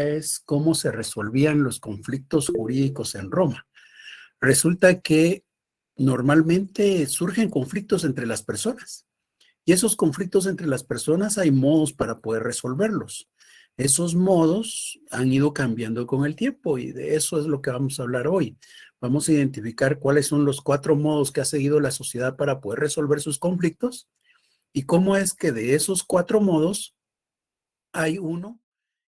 es cómo se resolvían los conflictos jurídicos en Roma. Resulta que normalmente surgen conflictos entre las personas y esos conflictos entre las personas hay modos para poder resolverlos. Esos modos han ido cambiando con el tiempo y de eso es lo que vamos a hablar hoy. Vamos a identificar cuáles son los 4 modos que ha seguido la sociedad para poder resolver sus conflictos y cómo es que de esos 4 modos hay uno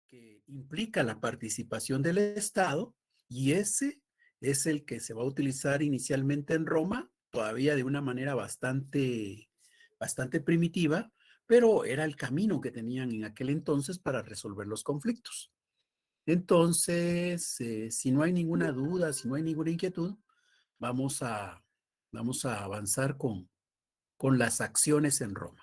que implica la participación del Estado y ese es el que se va a utilizar inicialmente en Roma, todavía de una manera bastante primitiva, pero era el camino que tenían en aquel entonces para resolver los conflictos. Entonces, si no hay ninguna duda, si no hay ninguna inquietud, vamos a, vamos a avanzar con las acciones en Roma.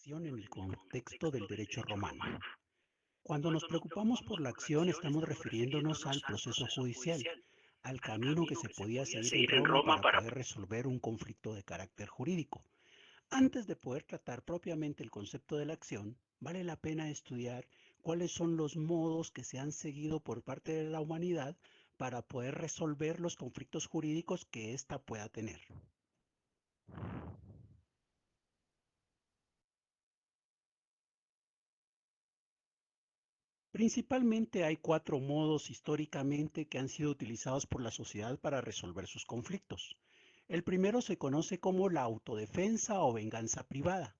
En el contexto del derecho romano. Cuando nos preocupamos por la acción, estamos refiriéndonos al proceso judicial, al camino que se podía seguir en Roma para poder resolver un conflicto de carácter jurídico. Antes de poder tratar propiamente el concepto de la acción, vale la pena estudiar cuáles son los modos que se han seguido por parte de la humanidad para poder resolver los conflictos jurídicos que ésta pueda tener. Principalmente hay 4 modos históricamente que han sido utilizados por la sociedad para resolver sus conflictos. El primero se conoce como la autodefensa o venganza privada.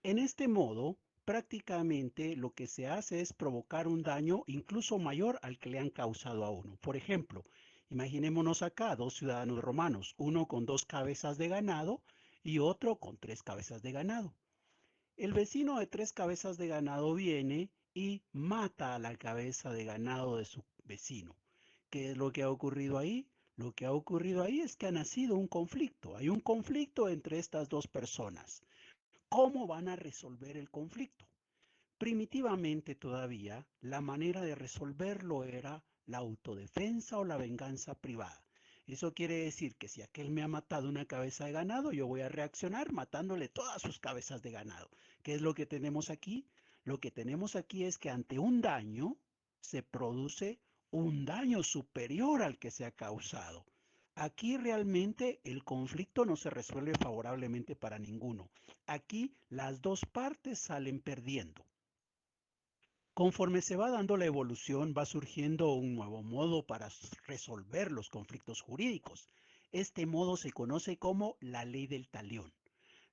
En este modo, prácticamente lo que se hace es provocar un daño incluso mayor al que le han causado a uno. Por ejemplo, imaginémonos acá 2 ciudadanos romanos, uno con 2 cabezas de ganado y otro con 3 cabezas de ganado. El vecino de 3 cabezas de ganado viene y mata a la cabeza de ganado de su vecino. ¿Qué es lo que ha ocurrido ahí? Lo que ha ocurrido ahí es que ha nacido un conflicto. Hay un conflicto entre estas 2 personas. ¿Cómo van a resolver el conflicto? Primitivamente todavía, la manera de resolverlo era la autodefensa o la venganza privada. Eso quiere decir que si aquel me ha matado una cabeza de ganado, yo voy a reaccionar matándole todas sus cabezas de ganado. ¿Qué es lo que tenemos aquí? Lo que tenemos aquí es que ante un daño se produce un daño superior al que se ha causado. Aquí realmente el conflicto no se resuelve favorablemente para ninguno. Aquí las 2 partes salen perdiendo. Conforme se va dando la evolución, va surgiendo un nuevo modo para resolver los conflictos jurídicos. Este modo se conoce como la ley del talión.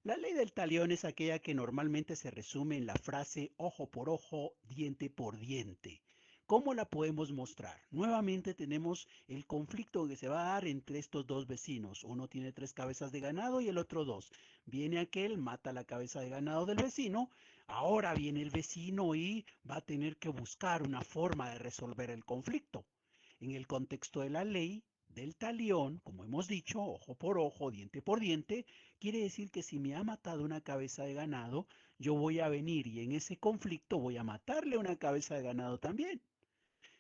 La ley del talión es aquella que normalmente se resume en la frase ojo por ojo, diente por diente. ¿Cómo la podemos mostrar? Nuevamente tenemos el conflicto que se va a dar entre estos 2 vecinos. Uno tiene 3 cabezas de ganado y el otro 2. Viene aquel, mata la cabeza de ganado del vecino. Ahora viene el vecino y va a tener que buscar una forma de resolver el conflicto. En el contexto de la ley del talión, como hemos dicho, ojo por ojo, diente por diente, quiere decir que si me ha matado una cabeza de ganado, yo voy a venir y en ese conflicto voy a matarle una cabeza de ganado también.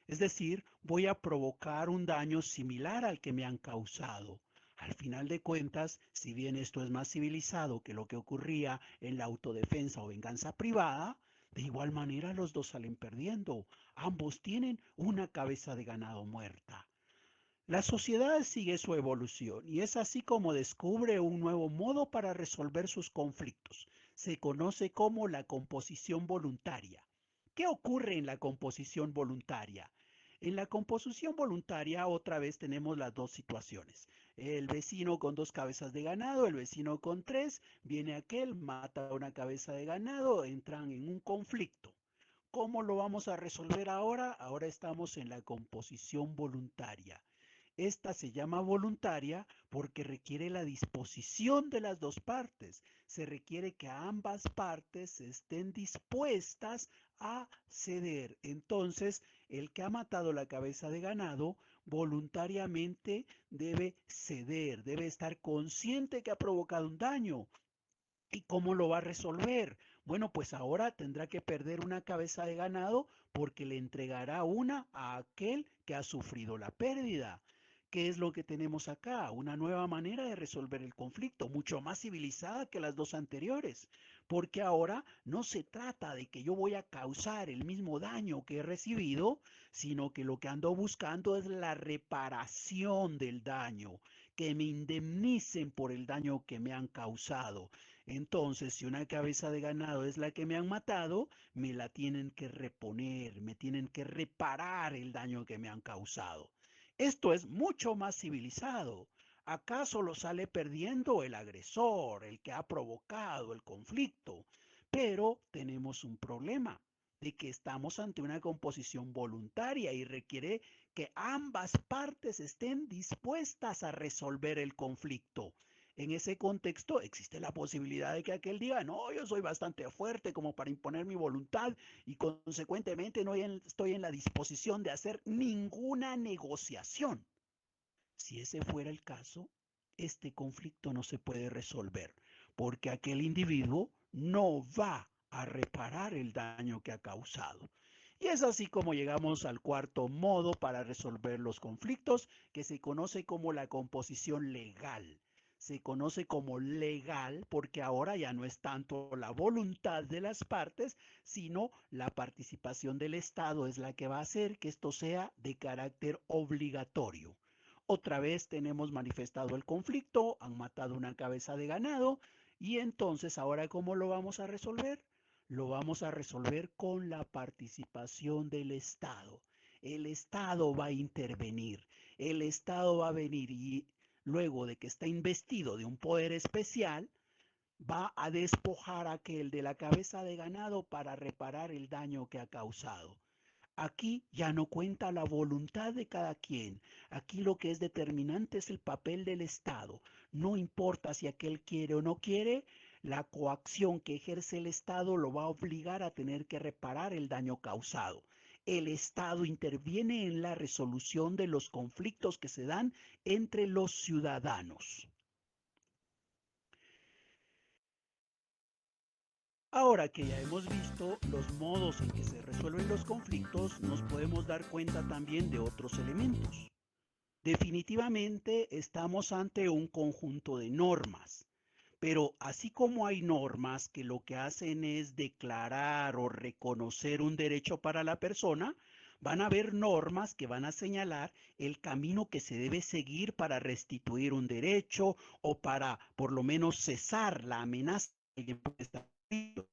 Es decir, voy a provocar un daño similar al que me han causado. Al final de cuentas, si bien esto es más civilizado que lo que ocurría en la autodefensa o venganza privada, de igual manera los 2 salen perdiendo. Ambos tienen una cabeza de ganado muerta. La sociedad sigue su evolución y es así como descubre un nuevo modo para resolver sus conflictos. Se conoce como la composición voluntaria. ¿Qué ocurre en la composición voluntaria? En la composición voluntaria otra vez tenemos las 2 situaciones. El vecino con 2 cabezas de ganado, el vecino con 3, viene aquel, mata una cabeza de ganado, entran en un conflicto. ¿Cómo lo vamos a resolver ahora? Ahora estamos en la composición voluntaria. Esta se llama voluntaria porque requiere la disposición de las 2 partes. Se requiere que ambas partes estén dispuestas a ceder. Entonces, el que ha matado la cabeza de ganado voluntariamente debe ceder, debe estar consciente que ha provocado un daño. ¿Y cómo lo va a resolver? Bueno, pues ahora tendrá que perder una cabeza de ganado porque le entregará una a aquel que ha sufrido la pérdida. ¿Qué es lo que tenemos acá? Una nueva manera de resolver el conflicto, mucho más civilizada que las dos anteriores, porque ahora no se trata de que yo voy a causar el mismo daño que he recibido, sino que lo que ando buscando es la reparación del daño, que me indemnicen por el daño que me han causado. Entonces, si una cabeza de ganado es la que me han matado, me la tienen que reponer, me tienen que reparar el daño que me han causado. Esto es mucho más civilizado. Acá solo sale perdiendo el agresor, el que ha provocado el conflicto. Pero tenemos un problema de que estamos ante una composición voluntaria y requiere que ambas partes estén dispuestas a resolver el conflicto. En ese contexto existe la posibilidad de que aquel diga, no, yo soy bastante fuerte como para imponer mi voluntad y consecuentemente no estoy en la disposición de hacer ninguna negociación. Si ese fuera el caso, este conflicto no se puede resolver porque aquel individuo no va a reparar el daño que ha causado. Y es así como llegamos al cuarto modo para resolver los conflictos, que se conoce como la composición legal. Se conoce como legal porque ahora ya no es tanto la voluntad de las partes, sino la participación del Estado es la que va a hacer que esto sea de carácter obligatorio. Otra vez tenemos manifestado el conflicto, han matado una cabeza de ganado y entonces ahora ¿cómo lo vamos a resolver? Lo vamos a resolver con la participación del Estado. El Estado va a intervenir, el Estado va a venir y luego de que está investido de un poder especial, va a despojar a aquel de la cabeza de ganado para reparar el daño que ha causado. Aquí ya no cuenta la voluntad de cada quien. Aquí lo que es determinante es el papel del Estado. No importa si aquel quiere o no quiere, la coacción que ejerce el Estado lo va a obligar a tener que reparar el daño causado. El Estado interviene en la resolución de los conflictos que se dan entre los ciudadanos. Ahora que ya hemos visto los modos en que se resuelven los conflictos, nos podemos dar cuenta también de otros elementos. Definitivamente estamos ante un conjunto de normas, pero así como hay normas que lo que hacen es declarar o reconocer un derecho para la persona, van a haber normas que van a señalar el camino que se debe seguir para restituir un derecho o para por lo menos cesar la amenaza que alguien puede estar viviendo.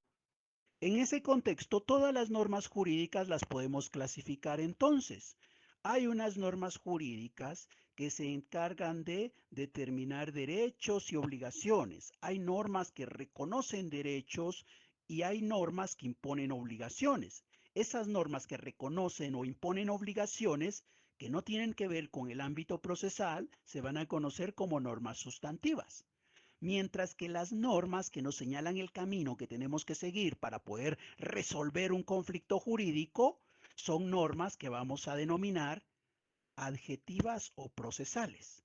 En ese contexto, todas las normas jurídicas las podemos clasificar entonces. Hay unas normas jurídicas que se encargan de determinar derechos y obligaciones. Hay normas que reconocen derechos y hay normas que imponen obligaciones. Esas normas que reconocen o imponen obligaciones que no tienen que ver con el ámbito procesal se van a conocer como normas sustantivas. Mientras que las normas que nos señalan el camino que tenemos que seguir para poder resolver un conflicto jurídico son normas que vamos a denominar adjetivas o procesales.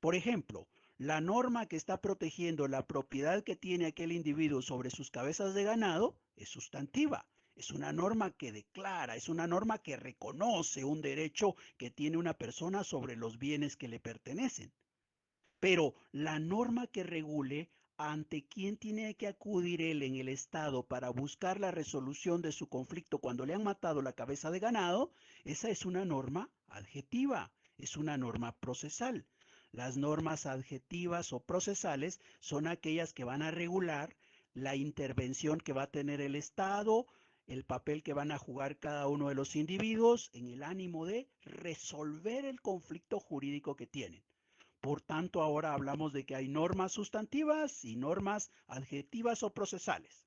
Por ejemplo, la norma que está protegiendo la propiedad que tiene aquel individuo sobre sus cabezas de ganado es sustantiva. Es una norma que declara, es una norma que reconoce un derecho que tiene una persona sobre los bienes que le pertenecen. Pero la norma que regule ante quién tiene que acudir él en el Estado para buscar la resolución de su conflicto cuando le han matado la cabeza de ganado, esa es una norma adjetiva, es una norma procesal. Las normas adjetivas o procesales son aquellas que van a regular la intervención que va a tener el Estado, el papel que van a jugar cada uno de los individuos en el ánimo de resolver el conflicto jurídico que tienen. Por tanto, ahora hablamos de que hay normas sustantivas y normas adjetivas o procesales.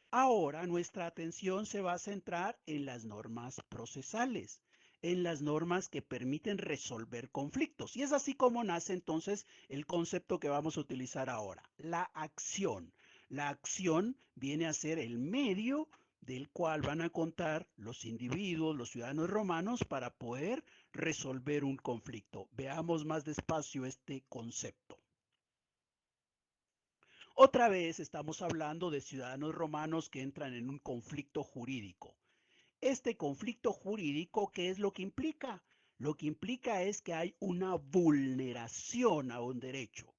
Ahora nuestra atención se va a centrar en las normas procesales, en las normas que permiten resolver conflictos. Y es así como nace entonces el concepto que vamos a utilizar ahora, la acción. La acción viene a ser el medio del cual van a contar los individuos, los ciudadanos romanos, para poder resolver un conflicto. Veamos más despacio este concepto. Otra vez estamos hablando de ciudadanos romanos que entran en un conflicto jurídico. Este conflicto jurídico, ¿qué es lo que implica? Lo que implica es que hay una vulneración a un derecho.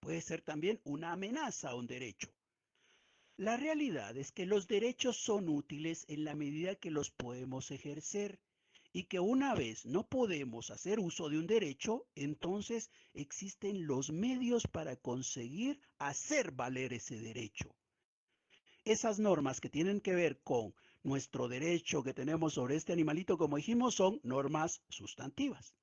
Puede ser también una amenaza a un derecho. La realidad es que los derechos son útiles en la medida que los podemos ejercer y que una vez no podemos hacer uso de un derecho, entonces existen los medios para conseguir hacer valer ese derecho. Esas normas que tienen que ver con nuestro derecho que tenemos sobre este animalito, como dijimos, son normas sustantivas.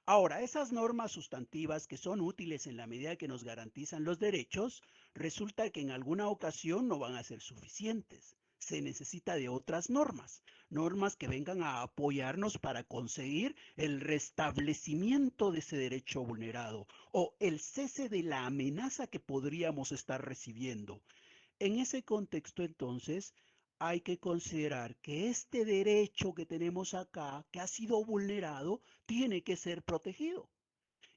Ahora, esas normas sustantivas que son útiles en la medida que nos garantizan los derechos, resulta que en alguna ocasión no van a ser suficientes. Se necesita de otras normas, normas que vengan a apoyarnos para conseguir el restablecimiento de ese derecho vulnerado o el cese de la amenaza que podríamos estar recibiendo. En ese contexto, entonces, hay que considerar que este derecho que tenemos acá, que ha sido vulnerado, tiene que ser protegido.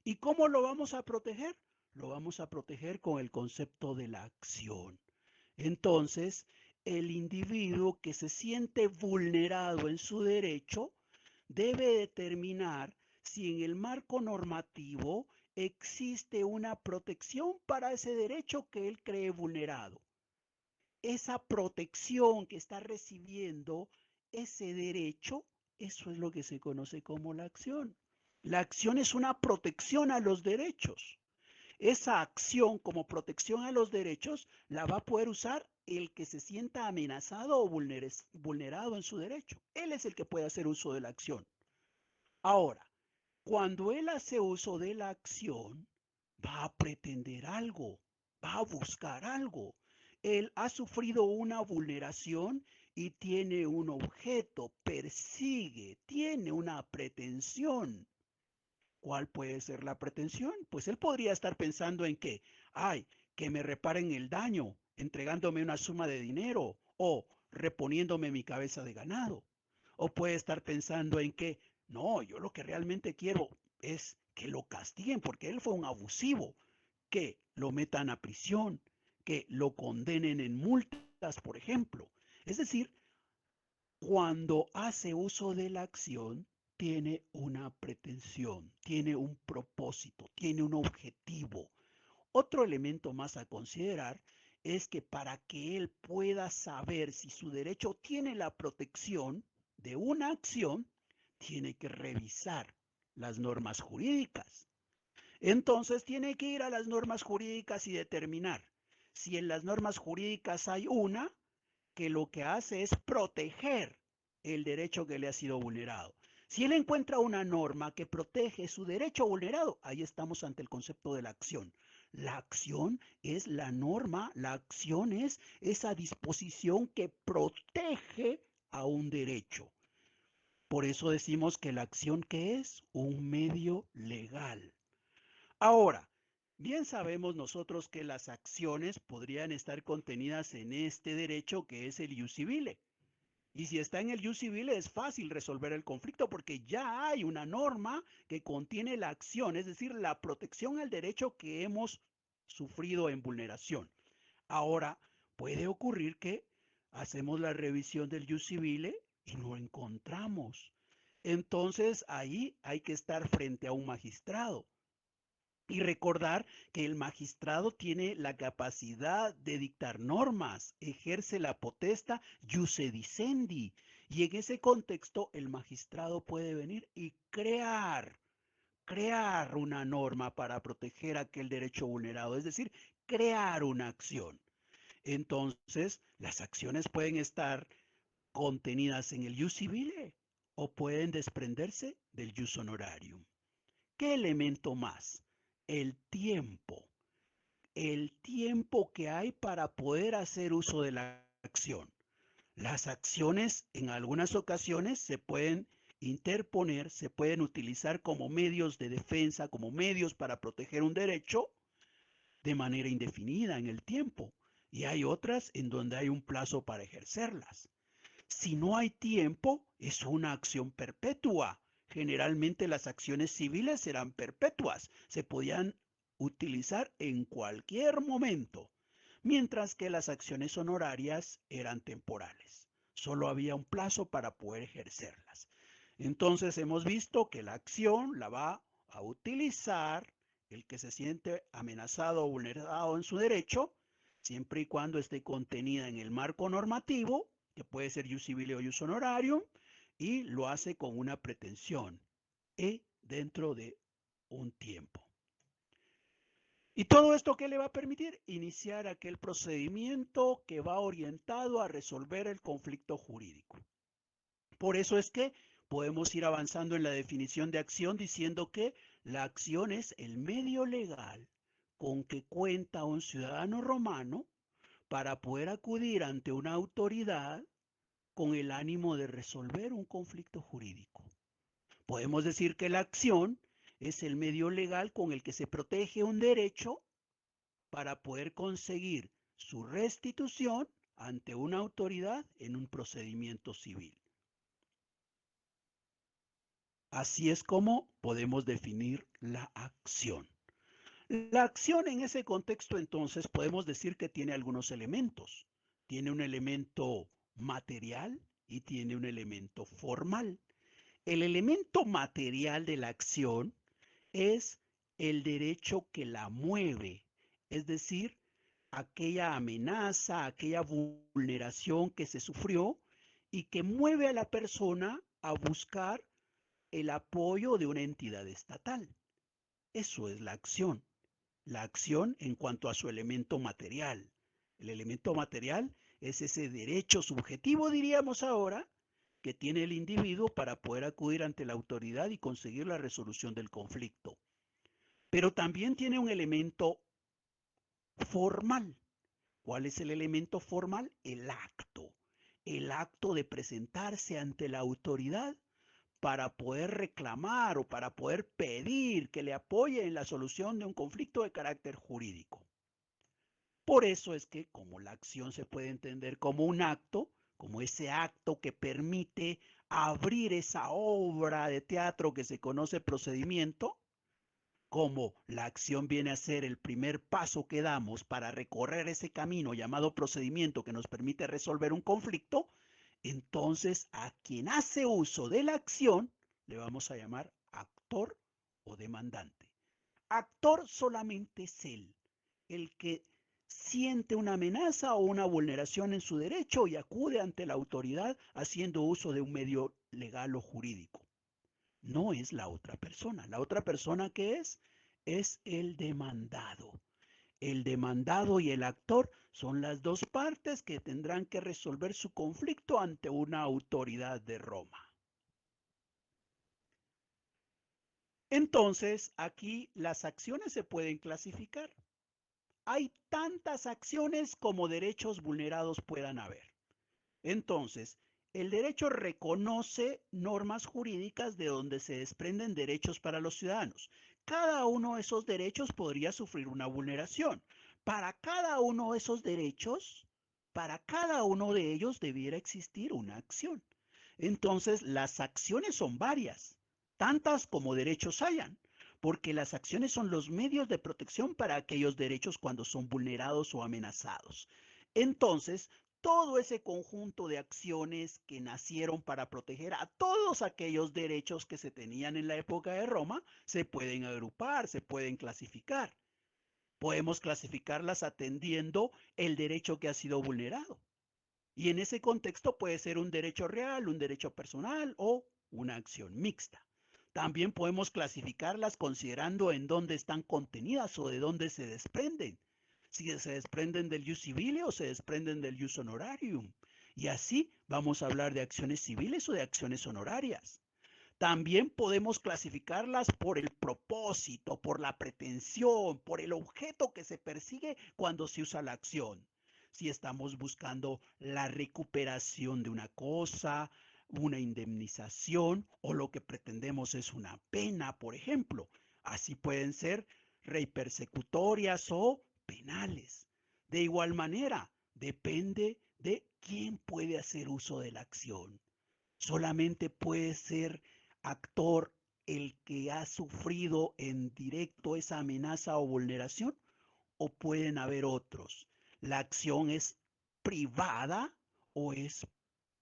¿Y cómo lo vamos a proteger? Lo vamos a proteger con el concepto de la acción. Entonces, el individuo que se siente vulnerado en su derecho debe determinar si en el marco normativo existe una protección para ese derecho que él cree vulnerado. Esa protección que está recibiendo ese derecho, eso es lo que se conoce como la acción. La acción es una protección a los derechos. Esa acción como protección a los derechos la va a poder usar el que se sienta amenazado o vulnerado en su derecho. Él es el que puede hacer uso de la acción. Ahora, cuando él hace uso de la acción, va a pretender algo, va a buscar algo. Él ha sufrido una vulneración y tiene un objeto, persigue, tiene una pretensión. ¿Cuál puede ser la pretensión? Pues él podría estar pensando en que, ay, que me reparen el daño, entregándome una suma de dinero o reponiéndome mi cabeza de ganado. O puede estar pensando en que, no, yo lo que realmente quiero es que lo castiguen porque él fue un abusivo, que lo metan a prisión, que lo condenen en multas, por ejemplo. Es decir, cuando hace uso de la acción, tiene una pretensión, tiene un propósito, tiene un objetivo. Otro elemento más a considerar es que para que él pueda saber si su derecho tiene la protección de una acción, tiene que revisar las normas jurídicas. Entonces tiene que ir a las normas jurídicas y determinar si en las normas jurídicas hay una que lo que hace es proteger el derecho que le ha sido vulnerado. Si él encuentra una norma que protege su derecho vulnerado, ahí estamos ante el concepto de la acción. La acción es la norma, la acción es esa disposición que protege a un derecho. Por eso decimos que la acción, ¿qué es? Un medio legal. Ahora, bien sabemos nosotros que las acciones podrían estar contenidas en este derecho que es el ius civile. Y si está en el ius civile es fácil resolver el conflicto porque ya hay una norma que contiene la acción, es decir, la protección al derecho que hemos sufrido en vulneración. Ahora, puede ocurrir que hacemos la revisión del ius civile y no encontramos. Entonces ahí hay que estar frente a un magistrado. Y recordar que el magistrado tiene la capacidad de dictar normas, ejerce la potestad iusse dicendi. Y en ese contexto el magistrado puede venir y crear una norma para proteger aquel derecho vulnerado, es decir, crear una acción. Entonces, las acciones pueden estar contenidas en el ius civile o pueden desprenderse del ius honorarium. ¿Qué elemento más? El tiempo. El tiempo que hay para poder hacer uso de la acción. Las acciones en algunas ocasiones se pueden interponer, se pueden utilizar como medios de defensa, como medios para proteger un derecho de manera indefinida en el tiempo. Y hay otras en donde hay un plazo para ejercerlas. Si no hay tiempo, es una acción perpetua. Generalmente las acciones civiles eran perpetuas, se podían utilizar en cualquier momento, mientras que las acciones honorarias eran temporales. Solo había un plazo para poder ejercerlas. Entonces hemos visto que la acción la va a utilizar el que se siente amenazado o vulnerado en su derecho, siempre y cuando esté contenida en el marco normativo, que puede ser ius civile o ius honorarium, y lo hace con una pretensión y dentro de un tiempo. ¿Y todo esto qué le va a permitir? Iniciar aquel procedimiento que va orientado a resolver el conflicto jurídico. Por eso es que podemos ir avanzando en la definición de acción diciendo que la acción es el medio legal con que cuenta un ciudadano romano para poder acudir ante una autoridad con el ánimo de resolver un conflicto jurídico. Podemos decir que la acción es el medio legal con el que se protege un derecho para poder conseguir su restitución ante una autoridad en un procedimiento civil. Así es como podemos definir la acción. La acción en ese contexto entonces podemos decir que tiene algunos elementos. Tiene un elemento material y tiene un elemento formal. El elemento material de la acción es el derecho que la mueve, es decir, aquella amenaza, aquella vulneración que se sufrió y que mueve a la persona a buscar el apoyo de una entidad estatal. Eso es la acción. La acción en cuanto a su elemento material. El elemento material es ese derecho subjetivo, diríamos ahora, que tiene el individuo para poder acudir ante la autoridad y conseguir la resolución del conflicto. Pero también tiene un elemento formal. ¿Cuál es el elemento formal? El acto. El acto de presentarse ante la autoridad para poder reclamar o para poder pedir que le apoye en la solución de un conflicto de carácter jurídico. Por eso es que como la acción se puede entender como un acto, como ese acto que permite abrir esa obra de teatro que se conoce procedimiento, como la acción viene a ser el primer paso que damos para recorrer ese camino llamado procedimiento que nos permite resolver un conflicto, entonces a quien hace uso de la acción le vamos a llamar actor o demandante. Actor solamente es el que siente una amenaza o una vulneración en su derecho y acude ante la autoridad haciendo uso de un medio legal o jurídico. No es la otra persona. La otra persona que es el demandado. El demandado y el actor son las dos partes que tendrán que resolver su conflicto ante una autoridad de Roma. Entonces, aquí las acciones se pueden clasificar. Hay tantas acciones como derechos vulnerados puedan haber. Entonces, el derecho reconoce normas jurídicas de donde se desprenden derechos para los ciudadanos. Cada uno de esos derechos podría sufrir una vulneración. Para cada uno de esos derechos, para cada uno de ellos debiera existir una acción. Entonces, las acciones son varias, tantas como derechos hayan, porque las acciones son los medios de protección para aquellos derechos cuando son vulnerados o amenazados. Entonces, todo ese conjunto de acciones que nacieron para proteger a todos aquellos derechos que se tenían en la época de Roma se pueden agrupar, se pueden clasificar. Podemos clasificarlas atendiendo el derecho que ha sido vulnerado. Y en ese contexto puede ser un derecho real, un derecho personal o una acción mixta. También podemos clasificarlas considerando en dónde están contenidas o de dónde se desprenden. Si se desprenden del ius civile o se desprenden del ius honorarium. Y así vamos a hablar de acciones civiles o de acciones honorarias. También podemos clasificarlas por el propósito, por la pretensión, por el objeto que se persigue cuando se usa la acción. Si estamos buscando la recuperación de una cosa, una indemnización o lo que pretendemos es una pena, por ejemplo. Así pueden ser rei persecutorias o penales. De igual manera, depende de quién puede hacer uso de la acción. Solamente puede ser actor el que ha sufrido en directo esa amenaza o vulneración? ¿O pueden haber otros? ¿La acción es privada o es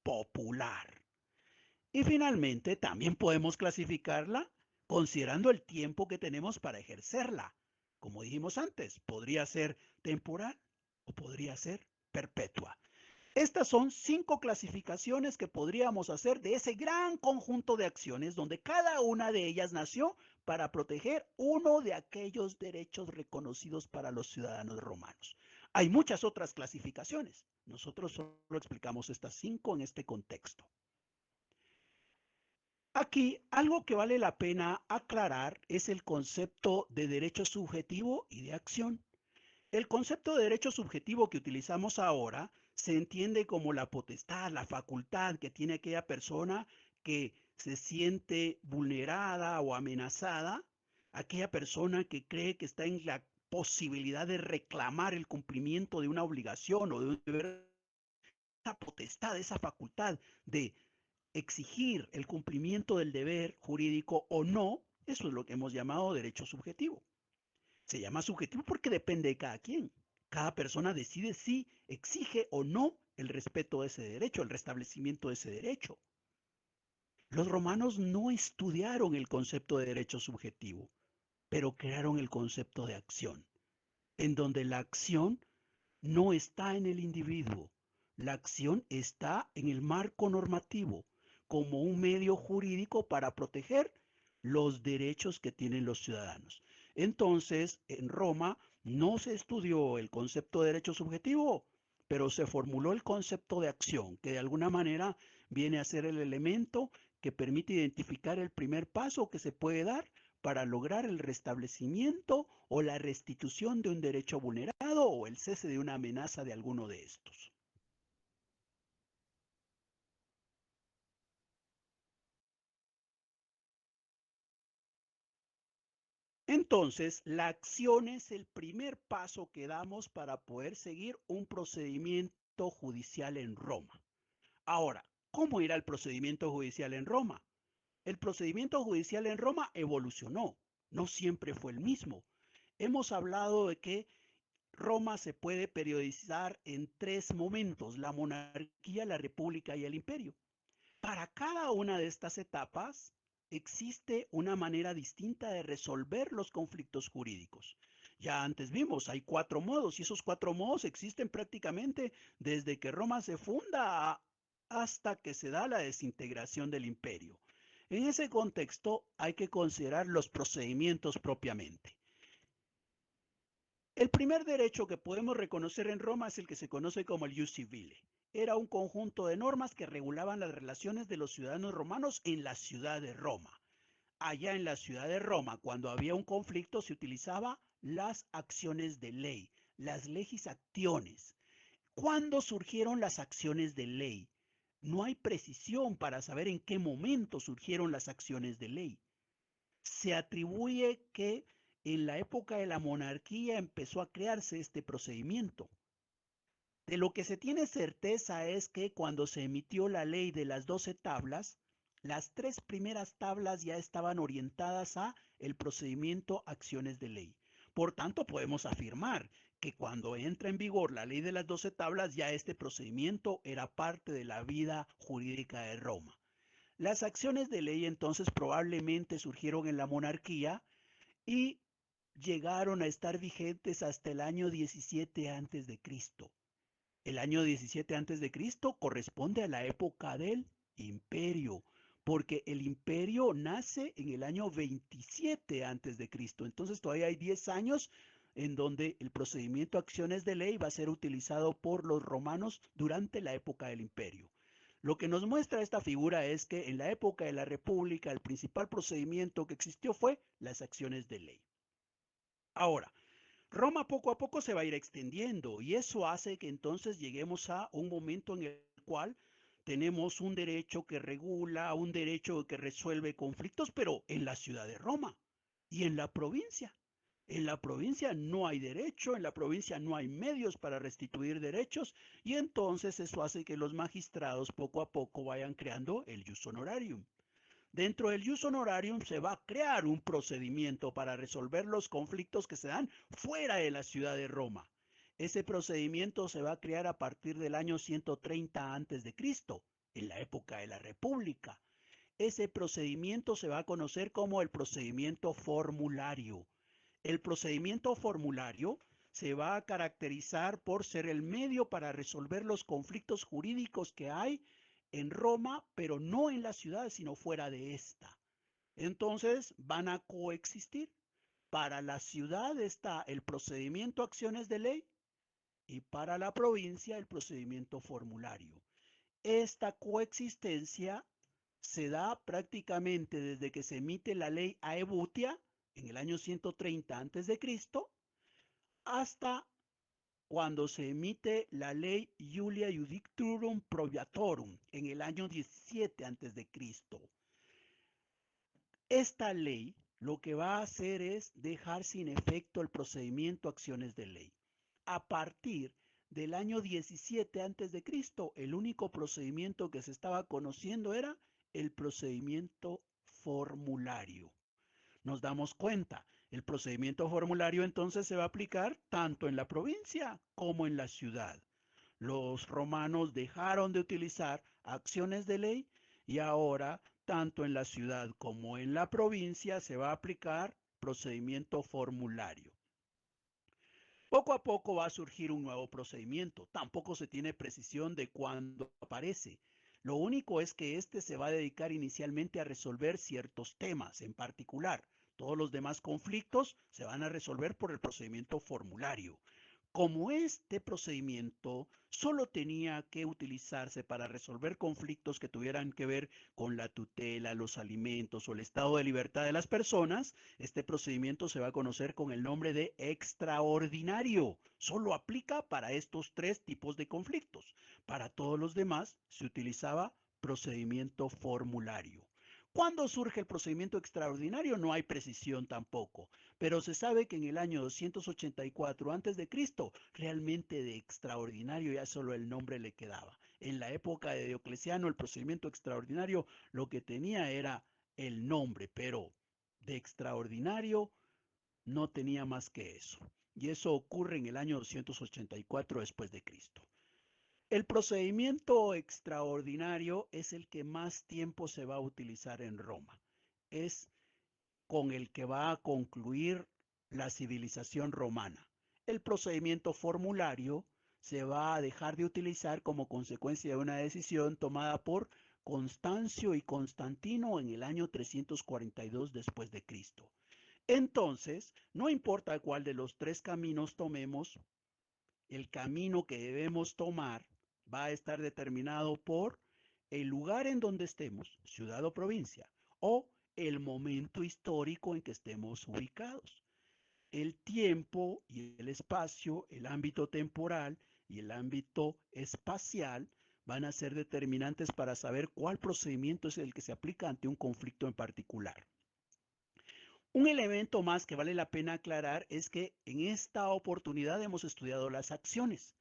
popular? Y finalmente, también podemos clasificarla considerando el tiempo que tenemos para ejercerla. Como dijimos antes, podría ser temporal o podría ser perpetua. Estas son 5 clasificaciones que podríamos hacer de ese gran conjunto de acciones donde cada una de ellas nació para proteger uno de aquellos derechos reconocidos para los ciudadanos romanos. Hay muchas otras clasificaciones. Nosotros solo explicamos estas 5 en este contexto. Aquí algo que vale la pena aclarar es el concepto de derecho subjetivo y de acción. El concepto de derecho subjetivo que utilizamos ahora se entiende como la potestad, la facultad que tiene aquella persona que se siente vulnerada o amenazada, aquella persona que cree que está en la posibilidad de reclamar el cumplimiento de una obligación o de un deber, esa potestad, esa facultad de exigir el cumplimiento del deber jurídico o no, eso es lo que hemos llamado derecho subjetivo. Se llama subjetivo porque depende de cada quien. Cada persona decide si exige o no el respeto de ese derecho, el restablecimiento de ese derecho. Los romanos no estudiaron el concepto de derecho subjetivo, pero crearon el concepto de acción, en donde la acción no está en el individuo, la acción está en el marco normativo, como un medio jurídico para proteger los derechos que tienen los ciudadanos. Entonces, en Roma no se estudió el concepto de derecho subjetivo, pero se formuló el concepto de acción, que de alguna manera viene a ser el elemento que permite identificar el primer paso que se puede dar para lograr el restablecimiento o la restitución de un derecho vulnerado o el cese de una amenaza de alguno de estos. Entonces, la acción es el primer paso que damos para poder seguir un procedimiento judicial en Roma. Ahora, ¿cómo era el procedimiento judicial en Roma? El procedimiento judicial en Roma evolucionó, no siempre fue el mismo. Hemos hablado de que Roma se puede periodizar en 3 momentos: la monarquía, la república y el imperio. Para cada una de estas etapas existe una manera distinta de resolver los conflictos jurídicos. Ya antes vimos, hay 4 modos y esos 4 modos existen prácticamente desde que Roma se funda hasta que se da la desintegración del imperio. En ese contexto hay que considerar los procedimientos propiamente. El primer derecho que podemos reconocer en Roma es el que se conoce como el ius civile. Era un conjunto de normas que regulaban las relaciones de los ciudadanos romanos en la ciudad de Roma. Allá en la ciudad de Roma, cuando había un conflicto, se utilizaba las acciones de ley, las legis actiones. ¿Cuándo surgieron las acciones de ley? No hay precisión para saber en qué momento surgieron las acciones de ley. Se atribuye que en la época de la monarquía empezó a crearse este procedimiento. De lo que se tiene certeza es que cuando se emitió la ley de las 12 tablas, las 3 primeras tablas ya estaban orientadas a el procedimiento acciones de ley. Por tanto, podemos afirmar que cuando entra en vigor la ley de las 12 tablas, ya este procedimiento era parte de la vida jurídica de Roma. Las acciones de ley entonces probablemente surgieron en la monarquía y llegaron a estar vigentes hasta el año 17 antes de Cristo. El año 17 antes de Cristo corresponde a la época del imperio, porque el imperio nace en el año 27 antes de Cristo. Entonces todavía hay 10 años en donde el procedimiento acciones de ley va a ser utilizado por los romanos durante la época del imperio. Lo que nos muestra esta figura es que en la época de la República el principal procedimiento que existió fue las acciones de ley. Ahora, Roma poco a poco se va a ir extendiendo y eso hace que entonces lleguemos a un momento en el cual tenemos un derecho que regula, un derecho que resuelve conflictos, pero en la ciudad de Roma y en la provincia. En la provincia no hay derecho, en la provincia no hay medios para restituir derechos y entonces eso hace que los magistrados poco a poco vayan creando el ius honorarium. Dentro del ius honorarium se va a crear un procedimiento para resolver los conflictos que se dan fuera de la ciudad de Roma. Ese procedimiento se va a crear a partir del año 130 antes de Cristo, en la época de la República. Ese procedimiento se va a conocer como el procedimiento formulario. El procedimiento formulario se va a caracterizar por ser el medio para resolver los conflictos jurídicos que hay en Roma, pero no en la ciudad, sino fuera de esta. Entonces van a coexistir. Para la ciudad está el procedimiento acciones de ley y para la provincia el procedimiento formulario. Esta coexistencia se da prácticamente desde que se emite la ley Aebutia en el año 130 a.C. hasta cuando se emite la ley Iulia Judictorum Proviatorum en el año 17 a.C. Esta ley lo que va a hacer es dejar sin efecto el procedimiento acciones de ley. A partir del año 17 a.C., el único procedimiento que se estaba conociendo era el procedimiento formulario. Nos damos cuenta, el procedimiento formulario entonces se va a aplicar tanto en la provincia como en la ciudad. Los romanos dejaron de utilizar acciones de ley y ahora, tanto en la ciudad como en la provincia, se va a aplicar procedimiento formulario. Poco a poco va a surgir un nuevo procedimiento. Tampoco se tiene precisión de cuándo aparece. Lo único es que este se va a dedicar inicialmente a resolver ciertos temas en particular. Todos los demás conflictos se van a resolver por el procedimiento formulario. Como este procedimiento solo tenía que utilizarse para resolver conflictos que tuvieran que ver con la tutela, los alimentos o el estado de libertad de las personas, este procedimiento se va a conocer con el nombre de extraordinario. Solo aplica para estos tres tipos de conflictos. Para todos los demás se utilizaba procedimiento formulario. ¿Cuándo surge el procedimiento extraordinario? No hay precisión tampoco, pero se sabe que en el año 284 a.C. realmente de extraordinario ya solo el nombre le quedaba. En la época de Diocleciano el procedimiento extraordinario lo que tenía era el nombre, pero de extraordinario no tenía más que eso. Y eso ocurre en el año 284 después de Cristo. El procedimiento extraordinario es el que más tiempo se va a utilizar en Roma. Es con el que va a concluir la civilización romana. El procedimiento formulario se va a dejar de utilizar como consecuencia de una decisión tomada por Constancio y Constantino en el año 342 después de Cristo. Entonces, no importa cuál de los tres caminos tomemos, el camino que debemos tomar va a estar determinado por el lugar en donde estemos, ciudad o provincia, o el momento histórico en que estemos ubicados. El tiempo y el espacio, el ámbito temporal y el ámbito espacial van a ser determinantes para saber cuál procedimiento es el que se aplica ante un conflicto en particular. Un elemento más que vale la pena aclarar es que en esta oportunidad hemos estudiado las acciones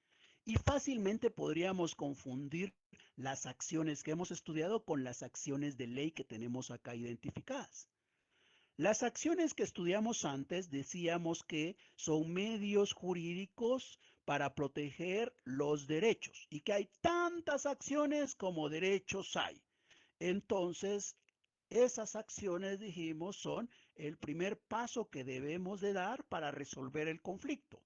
y fácilmente podríamos confundir las acciones que hemos estudiado con las acciones de ley que tenemos acá identificadas. Las acciones que estudiamos antes decíamos que son medios jurídicos para proteger los derechos y que hay tantas acciones como derechos hay. Entonces, esas acciones, dijimos, son el primer paso que debemos de dar para resolver el conflicto.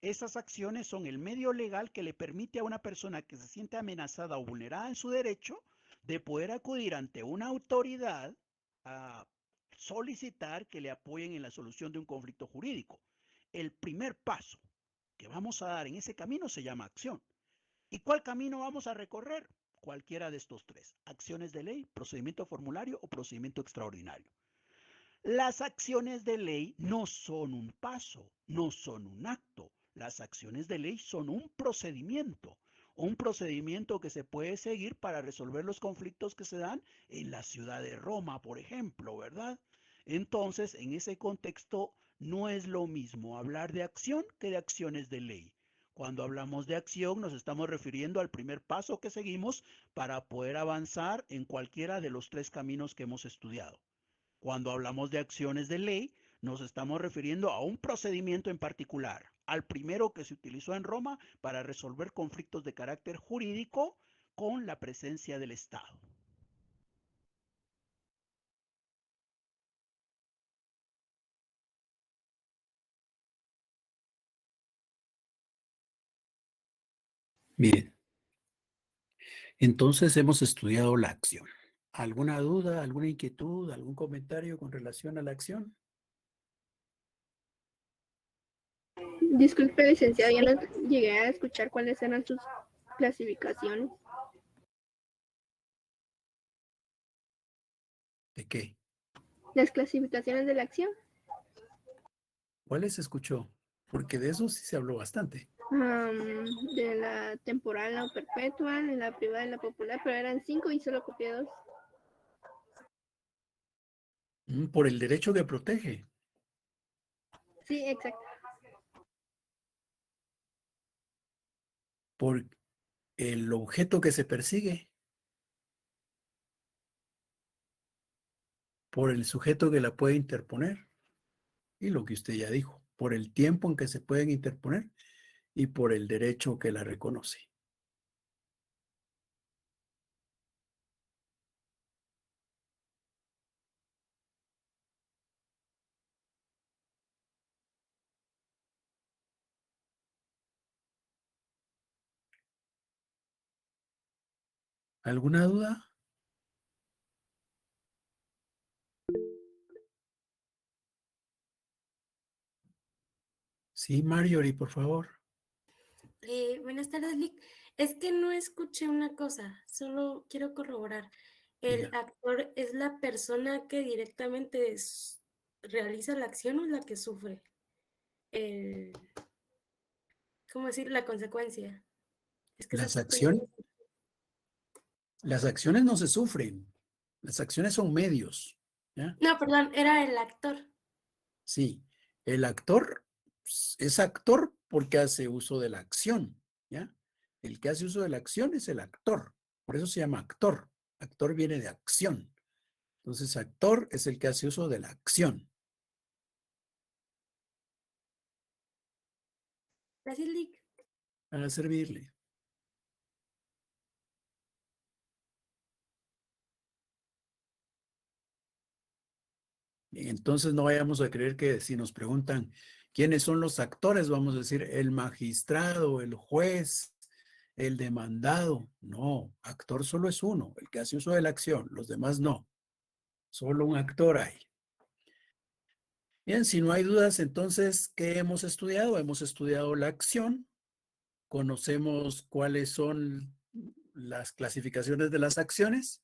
Esas acciones son el medio legal que le permite a una persona que se siente amenazada o vulnerada en su derecho de poder acudir ante una autoridad a solicitar que le apoyen en la solución de un conflicto jurídico. El primer paso que vamos a dar en ese camino se llama acción. ¿Y cuál camino vamos a recorrer? Cualquiera de estos tres: acciones de ley, procedimiento formulario o procedimiento extraordinario. Las acciones de ley no son un paso, no son un acto. Las acciones de ley son un procedimiento que se puede seguir para resolver los conflictos que se dan en la ciudad de Roma, por ejemplo, ¿verdad? Entonces, en ese contexto, no es lo mismo hablar de acción que de acciones de ley. Cuando hablamos de acción, nos estamos refiriendo al primer paso que seguimos para poder avanzar en cualquiera de los tres caminos que hemos estudiado. Cuando hablamos de acciones de ley, nos estamos refiriendo a un procedimiento en particular, al primero que se utilizó en Roma para resolver conflictos de carácter jurídico con la presencia del Estado. Bien, entonces hemos estudiado la acción. ¿Alguna duda, alguna inquietud, algún comentario con relación a la acción? Disculpe, licenciado, ya no llegué a escuchar cuáles eran sus clasificaciones. ¿De qué? Las clasificaciones de la acción. ¿Cuáles escuchó? Porque de eso sí se habló bastante. De la temporal, la perpetua, de la privada y la popular, pero eran 5 y solo copié 2. Por el derecho que protege, Sí, exacto. por el objeto que se persigue, por el sujeto que la puede interponer y lo que usted ya dijo, por el tiempo en que se pueden interponer y por el derecho que la reconoce. ¿Alguna duda? Sí, Marjorie, por favor. Buenas tardes, Lick. Es que no escuché una cosa, solo quiero corroborar. ¿El Diga. actor es la persona que directamente realiza la acción o la que sufre? El, ¿Cómo decir? La consecuencia. Es que esa Las parte acciones, las acciones no se sufren. Las acciones son medios. ¿Ya? no, perdón, era el actor. Sí, el actor es actor porque hace uso de la acción, ¿ya? El que hace uso de la acción es el actor, por eso se llama actor. Actor viene de acción. Entonces, actor es el que hace uso de la acción. Gracias, Lick. Para servirle. Bien, entonces no vayamos a creer que si nos preguntan quiénes son los actores, vamos a decir el magistrado, el juez, el demandado. No, actor solo es uno, el que hace uso de la acción, los demás no. Solo un actor hay. Bien, si no hay dudas, entonces, ¿qué hemos estudiado? Hemos estudiado la acción, conocemos cuáles son las clasificaciones de las acciones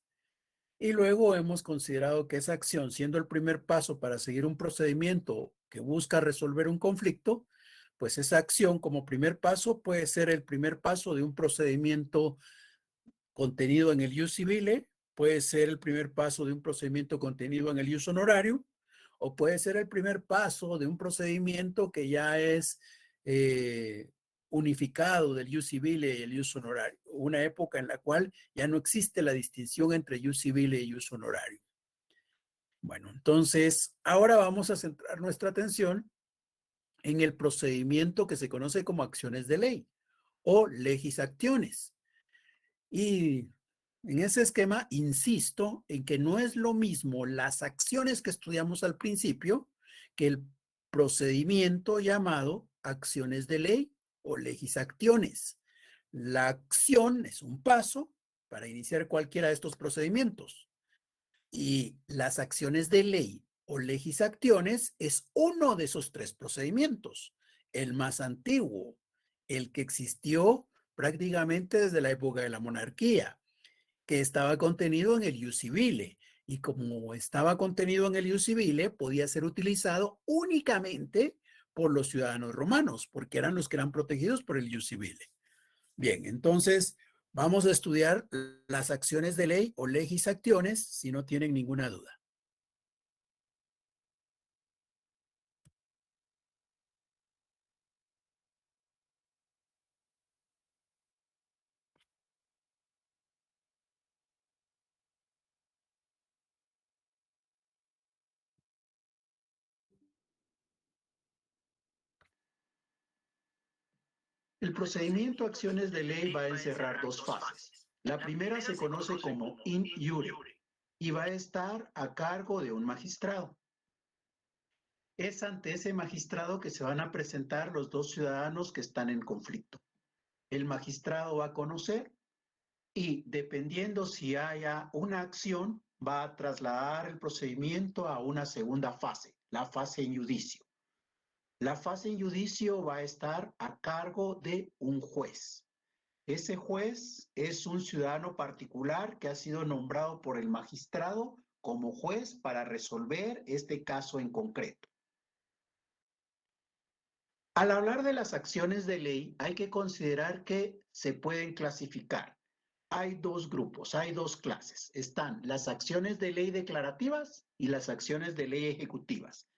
y luego hemos considerado que esa acción, siendo el primer paso para seguir un procedimiento que busca resolver un conflicto, pues esa acción como primer paso puede ser el primer paso de un procedimiento contenido en el ius civile, puede ser el primer paso de un procedimiento contenido en el ius honorario, o puede ser el primer paso de un procedimiento que ya es unificado del ius civile y el ius honorario, una época en la cual ya no existe la distinción entre ius civile y ius honorario. Bueno, entonces ahora vamos a centrar nuestra atención en el procedimiento que se conoce como acciones de ley o legis actiones. Y en ese esquema, insisto en que no es lo mismo las acciones que estudiamos al principio que el procedimiento llamado acciones de ley o legis actiones. La acción es un paso para iniciar cualquiera de estos procedimientos y las acciones de ley o legis actiones es uno de esos tres procedimientos, el más antiguo, el que existió prácticamente desde la época de la monarquía, que estaba contenido en el ius civile. Y como estaba contenido en el ius civile, podía ser utilizado únicamente por los ciudadanos romanos, porque eran los que eran protegidos por el ius civile. Bien, entonces vamos a estudiar las acciones de ley o legis actiones si no tienen ninguna duda. El procedimiento acciones de ley va a encerrar dos fases. La primera se conoce como in iure y va a estar a cargo de un magistrado. Es ante ese magistrado que se van a presentar los dos ciudadanos que están en conflicto. El magistrado va a conocer y dependiendo si haya una acción, va a trasladar el procedimiento a una segunda fase, la fase en judicio. La fase en judicio va a estar a cargo de un juez. Ese juez es un ciudadano particular que ha sido nombrado por el magistrado como juez para resolver este caso en concreto. Al hablar de las acciones de ley, hay que considerar que se pueden clasificar. Hay dos grupos, hay dos clases. Están las acciones de ley declarativas y las acciones de ley ejecutivas.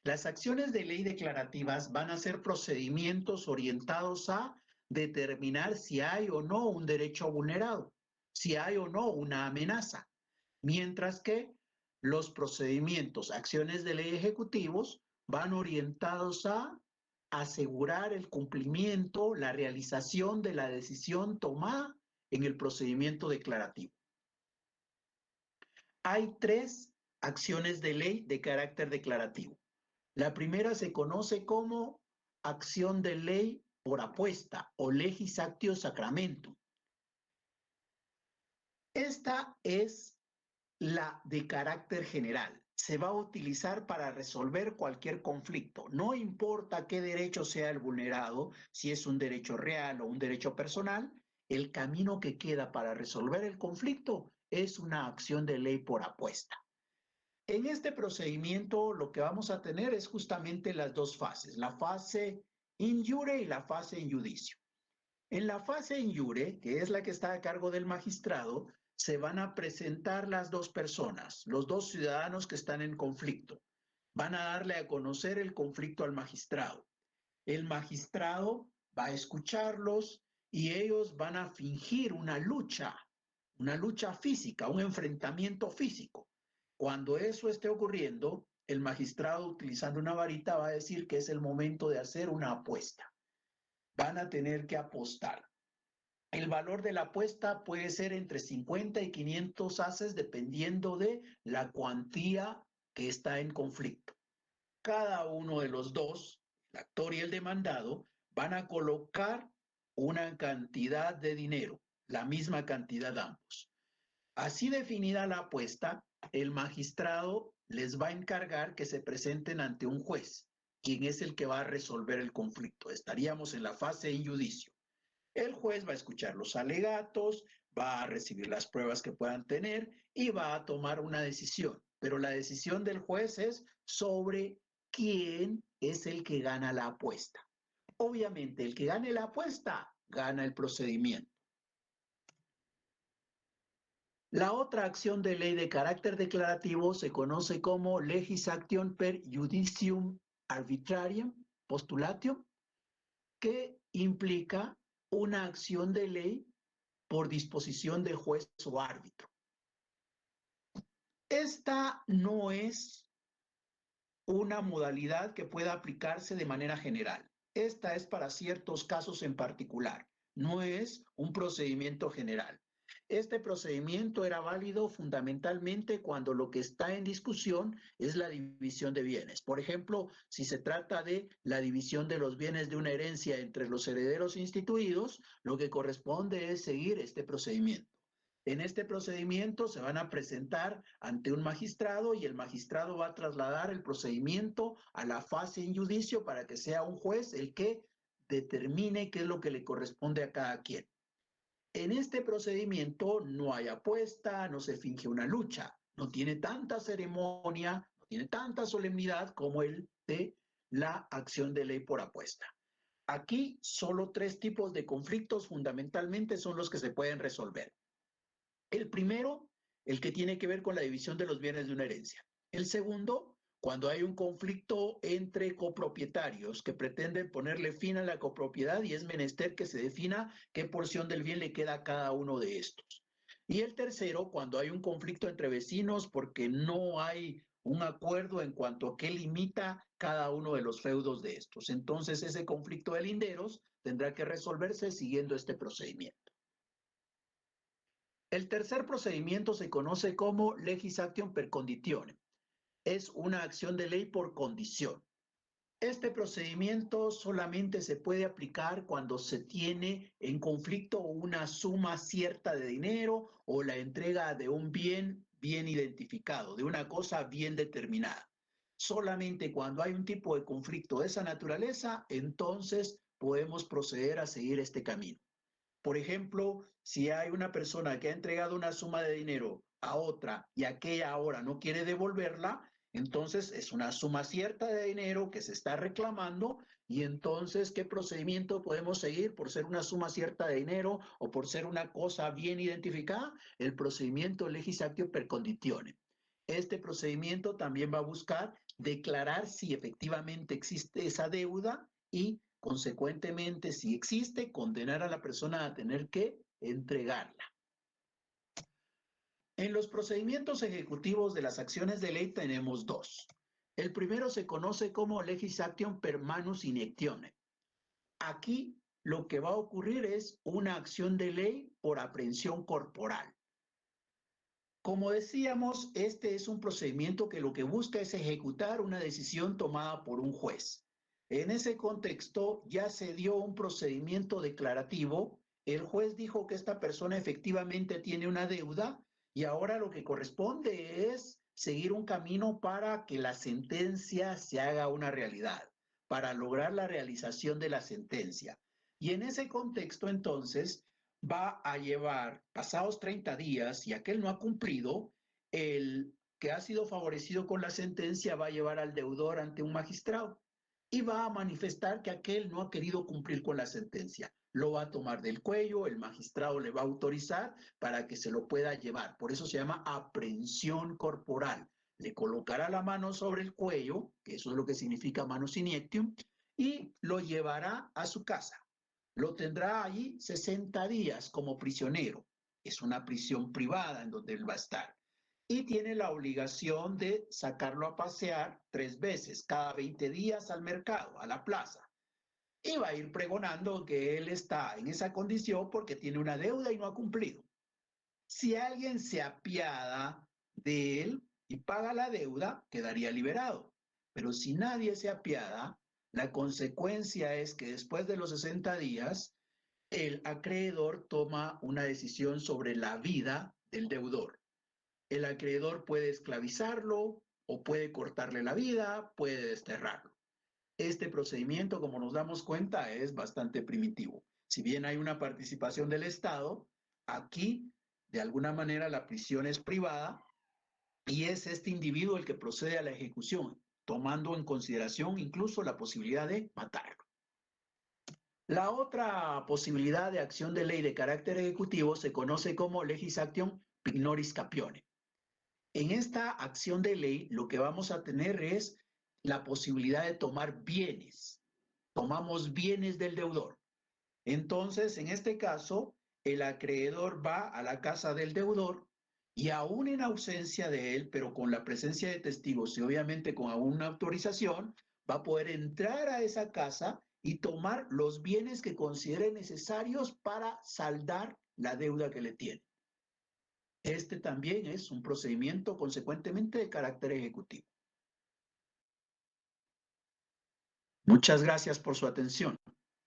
Las acciones de ley declarativas van a ser procedimientos orientados a determinar si hay o no un derecho vulnerado, si hay o no una amenaza, mientras que los procedimientos, acciones de ley ejecutivos, van orientados a asegurar el cumplimiento, la realización de la decisión tomada en el procedimiento declarativo. Hay tres acciones de ley de carácter declarativo. La primera se conoce como acción de ley por apuesta o legis actio sacramento. Esta es la de carácter general. Se va a utilizar para resolver cualquier conflicto. No importa qué derecho sea el vulnerado, si es un derecho real o un derecho personal, el camino que queda para resolver el conflicto es una acción de ley por apuesta. En este procedimiento lo que vamos a tener es justamente las dos fases, la fase in iure y la fase in judicio. En la fase in iure, que es la que está a cargo del magistrado, se van a presentar las dos personas, los dos ciudadanos que están en conflicto. Van a darle a conocer el conflicto al magistrado. El magistrado va a escucharlos y ellos van a fingir una lucha física, un enfrentamiento físico. Cuando eso esté ocurriendo, el magistrado, utilizando una varita, va a decir que es el momento de hacer una apuesta. Van a tener que apostar. El valor de la apuesta puede ser entre 50 y 500 haces dependiendo de la cuantía que está en conflicto. Cada uno de los dos, el actor y el demandado, van a colocar una cantidad de dinero, la misma cantidad ambos. Así definida la apuesta, el magistrado les va a encargar que se presenten ante un juez, quien es el que va a resolver el conflicto. Estaríamos en la fase in judicio. El juez va a escuchar los alegatos, va a recibir las pruebas que puedan tener y va a tomar una decisión. Pero la decisión del juez es sobre quién es el que gana la apuesta. Obviamente, el que gane la apuesta gana el procedimiento. La otra acción de ley de carácter declarativo se conoce como legis action per judicium arbitrarium postulatium, que implica una acción de ley por disposición de juez o árbitro. Esta no es una modalidad que pueda aplicarse de manera general. Esta es para ciertos casos en particular, no es un procedimiento general. Este procedimiento era válido fundamentalmente cuando lo que está en discusión es la división de bienes. Por ejemplo, si se trata de la división de los bienes de una herencia entre los herederos instituidos, lo que corresponde es seguir este procedimiento. En este procedimiento se van a presentar ante un magistrado y el magistrado va a trasladar el procedimiento a la fase en judicio para que sea un juez el que determine qué es lo que le corresponde a cada quien. En este procedimiento no hay apuesta, no se finge una lucha, no tiene tanta ceremonia, no tiene tanta solemnidad como el de la acción de ley por apuesta. Aquí solo tres tipos de conflictos fundamentalmente son los que se pueden resolver. El primero, el que tiene que ver con la división de los bienes de una herencia. El segundo, cuando hay un conflicto entre copropietarios que pretenden ponerle fin a la copropiedad y es menester que se defina qué porción del bien le queda a cada uno de estos. Y el tercero, cuando hay un conflicto entre vecinos porque no hay un acuerdo en cuanto a qué limita cada uno de los feudos de estos. Entonces, ese conflicto de linderos tendrá que resolverse siguiendo este procedimiento. El tercer procedimiento se conoce como legis actium per conditionem. Es una acción de ley por condición. Este procedimiento solamente se puede aplicar cuando se tiene en conflicto una suma cierta de dinero o la entrega de un bien bien identificado, de una cosa bien determinada. Solamente cuando hay un tipo de conflicto de esa naturaleza, entonces podemos proceder a seguir este camino. Por ejemplo, si hay una persona que ha entregado una suma de dinero a otra y aquella ahora no quiere devolverla, entonces es una suma cierta de dinero que se está reclamando y entonces, ¿qué procedimiento podemos seguir por ser una suma cierta de dinero o por ser una cosa bien identificada? El procedimiento legis actio per conditionem. Este procedimiento también va a buscar declarar si efectivamente existe esa deuda y consecuentemente, si existe, condenar a la persona a tener que entregarla. En los procedimientos ejecutivos de las acciones de ley tenemos dos. El primero se conoce como legis actium per manus in actione. Aquí lo que va a ocurrir es una acción de ley por aprehensión corporal. Como decíamos, este es un procedimiento que lo que busca es ejecutar una decisión tomada por un juez. En ese contexto ya se dio un procedimiento declarativo. El juez dijo que esta persona efectivamente tiene una deuda y ahora lo que corresponde es seguir un camino para que la sentencia se haga una realidad, para lograr la realización de la sentencia. Y en ese contexto, entonces, va a llevar, pasados 30 días, y aquel no ha cumplido, el que ha sido favorecido con la sentencia va a llevar al deudor ante un magistrado y va a manifestar que aquel no ha querido cumplir con la sentencia. Lo va a tomar del cuello, el magistrado le va a autorizar para que se lo pueda llevar. Por eso se llama aprehensión corporal. Le colocará la mano sobre el cuello, que eso es lo que significa manus in actium, y lo llevará a su casa. Lo tendrá allí 60 días como prisionero. Es una prisión privada en donde él va a estar. Y tiene la obligación de sacarlo a pasear 3 veces, cada 20 días al mercado, a la plaza. Y va a ir pregonando que él está en esa condición porque tiene una deuda y no ha cumplido. Si alguien se apiada de él y paga la deuda, quedaría liberado. Pero si nadie se apiada, la consecuencia es que después de los 60 días, el acreedor toma una decisión sobre la vida del deudor. El acreedor puede esclavizarlo o puede cortarle la vida, puede desterrarlo. Este procedimiento, como nos damos cuenta, es bastante primitivo. Si bien hay una participación del Estado, aquí, de alguna manera, la prisión es privada y es este individuo el que procede a la ejecución, tomando en consideración incluso la posibilidad de matarlo. La otra posibilidad de acción de ley de carácter ejecutivo se conoce como legis actium pignoris capione. En esta acción de ley lo que vamos a tener es la posibilidad de tomar bienes. Tomamos bienes del deudor. Entonces, en este caso, el acreedor va a la casa del deudor y aún en ausencia de él, pero con la presencia de testigos y obviamente con alguna autorización, va a poder entrar a esa casa y tomar los bienes que considere necesarios para saldar la deuda que le tiene. Este también es un procedimiento consecuentemente de carácter ejecutivo. Muchas gracias por su atención.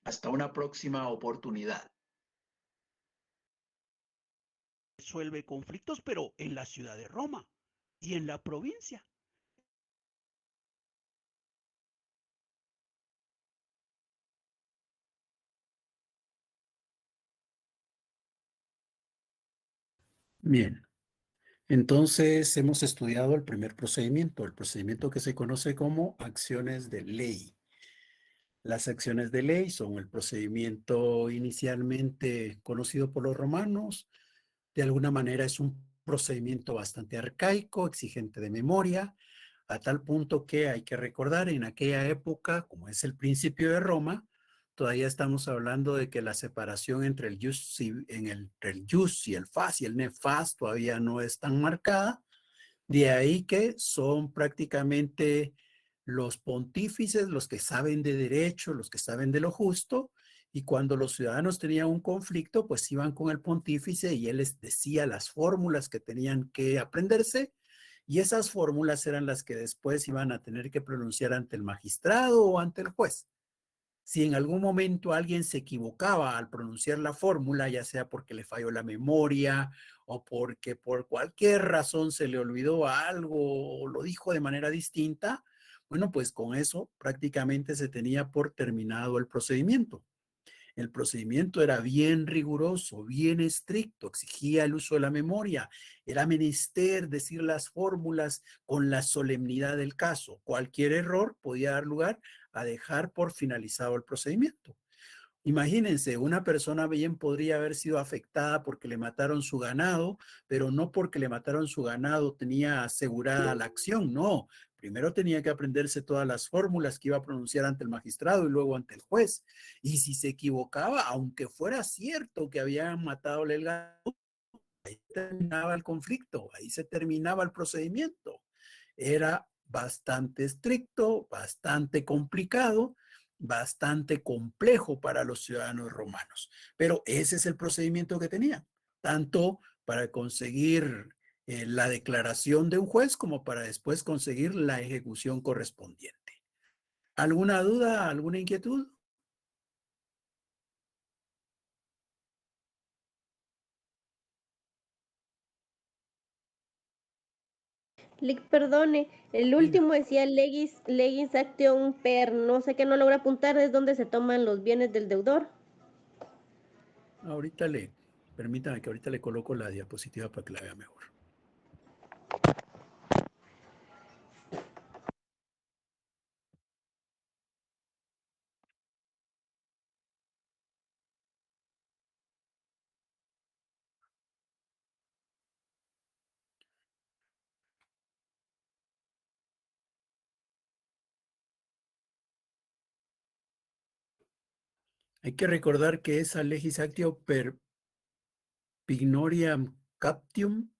Hasta una próxima oportunidad. Resuelve conflictos, pero en la ciudad de Roma y en la provincia. Bien, entonces hemos estudiado el primer procedimiento, el procedimiento que se conoce como acciones de ley. Las acciones de ley son el procedimiento inicialmente conocido por los romanos. De alguna manera es un procedimiento bastante arcaico, exigente de memoria, a tal punto que hay que recordar en aquella época, como es el principio de Roma, todavía estamos hablando de que la separación entre el jus y el fas y el nefas todavía no es tan marcada. De ahí que son prácticamente los pontífices los que saben de derecho, los que saben de lo justo, y cuando los ciudadanos tenían un conflicto, pues iban con el pontífice y él les decía las fórmulas que tenían que aprenderse, y esas fórmulas eran las que después iban a tener que pronunciar ante el magistrado o ante el juez. Si en algún momento alguien se equivocaba al pronunciar la fórmula, ya sea porque le falló la memoria o porque por cualquier razón se le olvidó algo o lo dijo de manera distinta, bueno, pues con eso prácticamente se tenía por terminado el procedimiento. El procedimiento era bien riguroso, bien estricto, exigía el uso de la memoria, era menester decir las fórmulas con la solemnidad del caso. Cualquier error podía dar lugar a dejar por finalizado el procedimiento. Imagínense, una persona bien podría haber sido afectada porque le mataron su ganado, pero no porque le mataron su ganado tenía asegurada la acción, no. Primero tenía que aprenderse todas las fórmulas que iba a pronunciar ante el magistrado y luego ante el juez. Y si se equivocaba, aunque fuera cierto que habían matado el ganado, ahí terminaba el conflicto, ahí se terminaba el procedimiento. Era bastante estricto, bastante complicado, bastante complejo para los ciudadanos romanos. Pero ese es el procedimiento que tenía, tanto para conseguir la declaración de un juez como para después conseguir la ejecución correspondiente. ¿Alguna duda, alguna inquietud? Lick, perdone, el Diga. último decía legis action per, no sé qué, no logra apuntar, es donde se toman los bienes del deudor. Permítame que ahorita le coloco la diapositiva para que la vea mejor. Hay que recordar que esa legis actio per pignoriam captium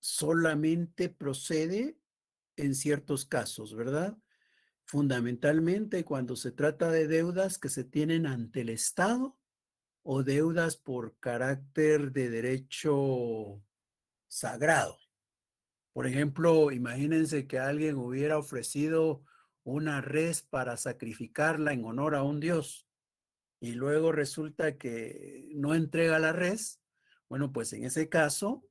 solamente procede en ciertos casos, ¿verdad? Fundamentalmente cuando se trata de deudas que se tienen ante el Estado o deudas por carácter de derecho sagrado. Por ejemplo, imagínense que alguien hubiera ofrecido una res para sacrificarla en honor a un dios y luego resulta que no entrega la res. Bueno, pues en ese caso,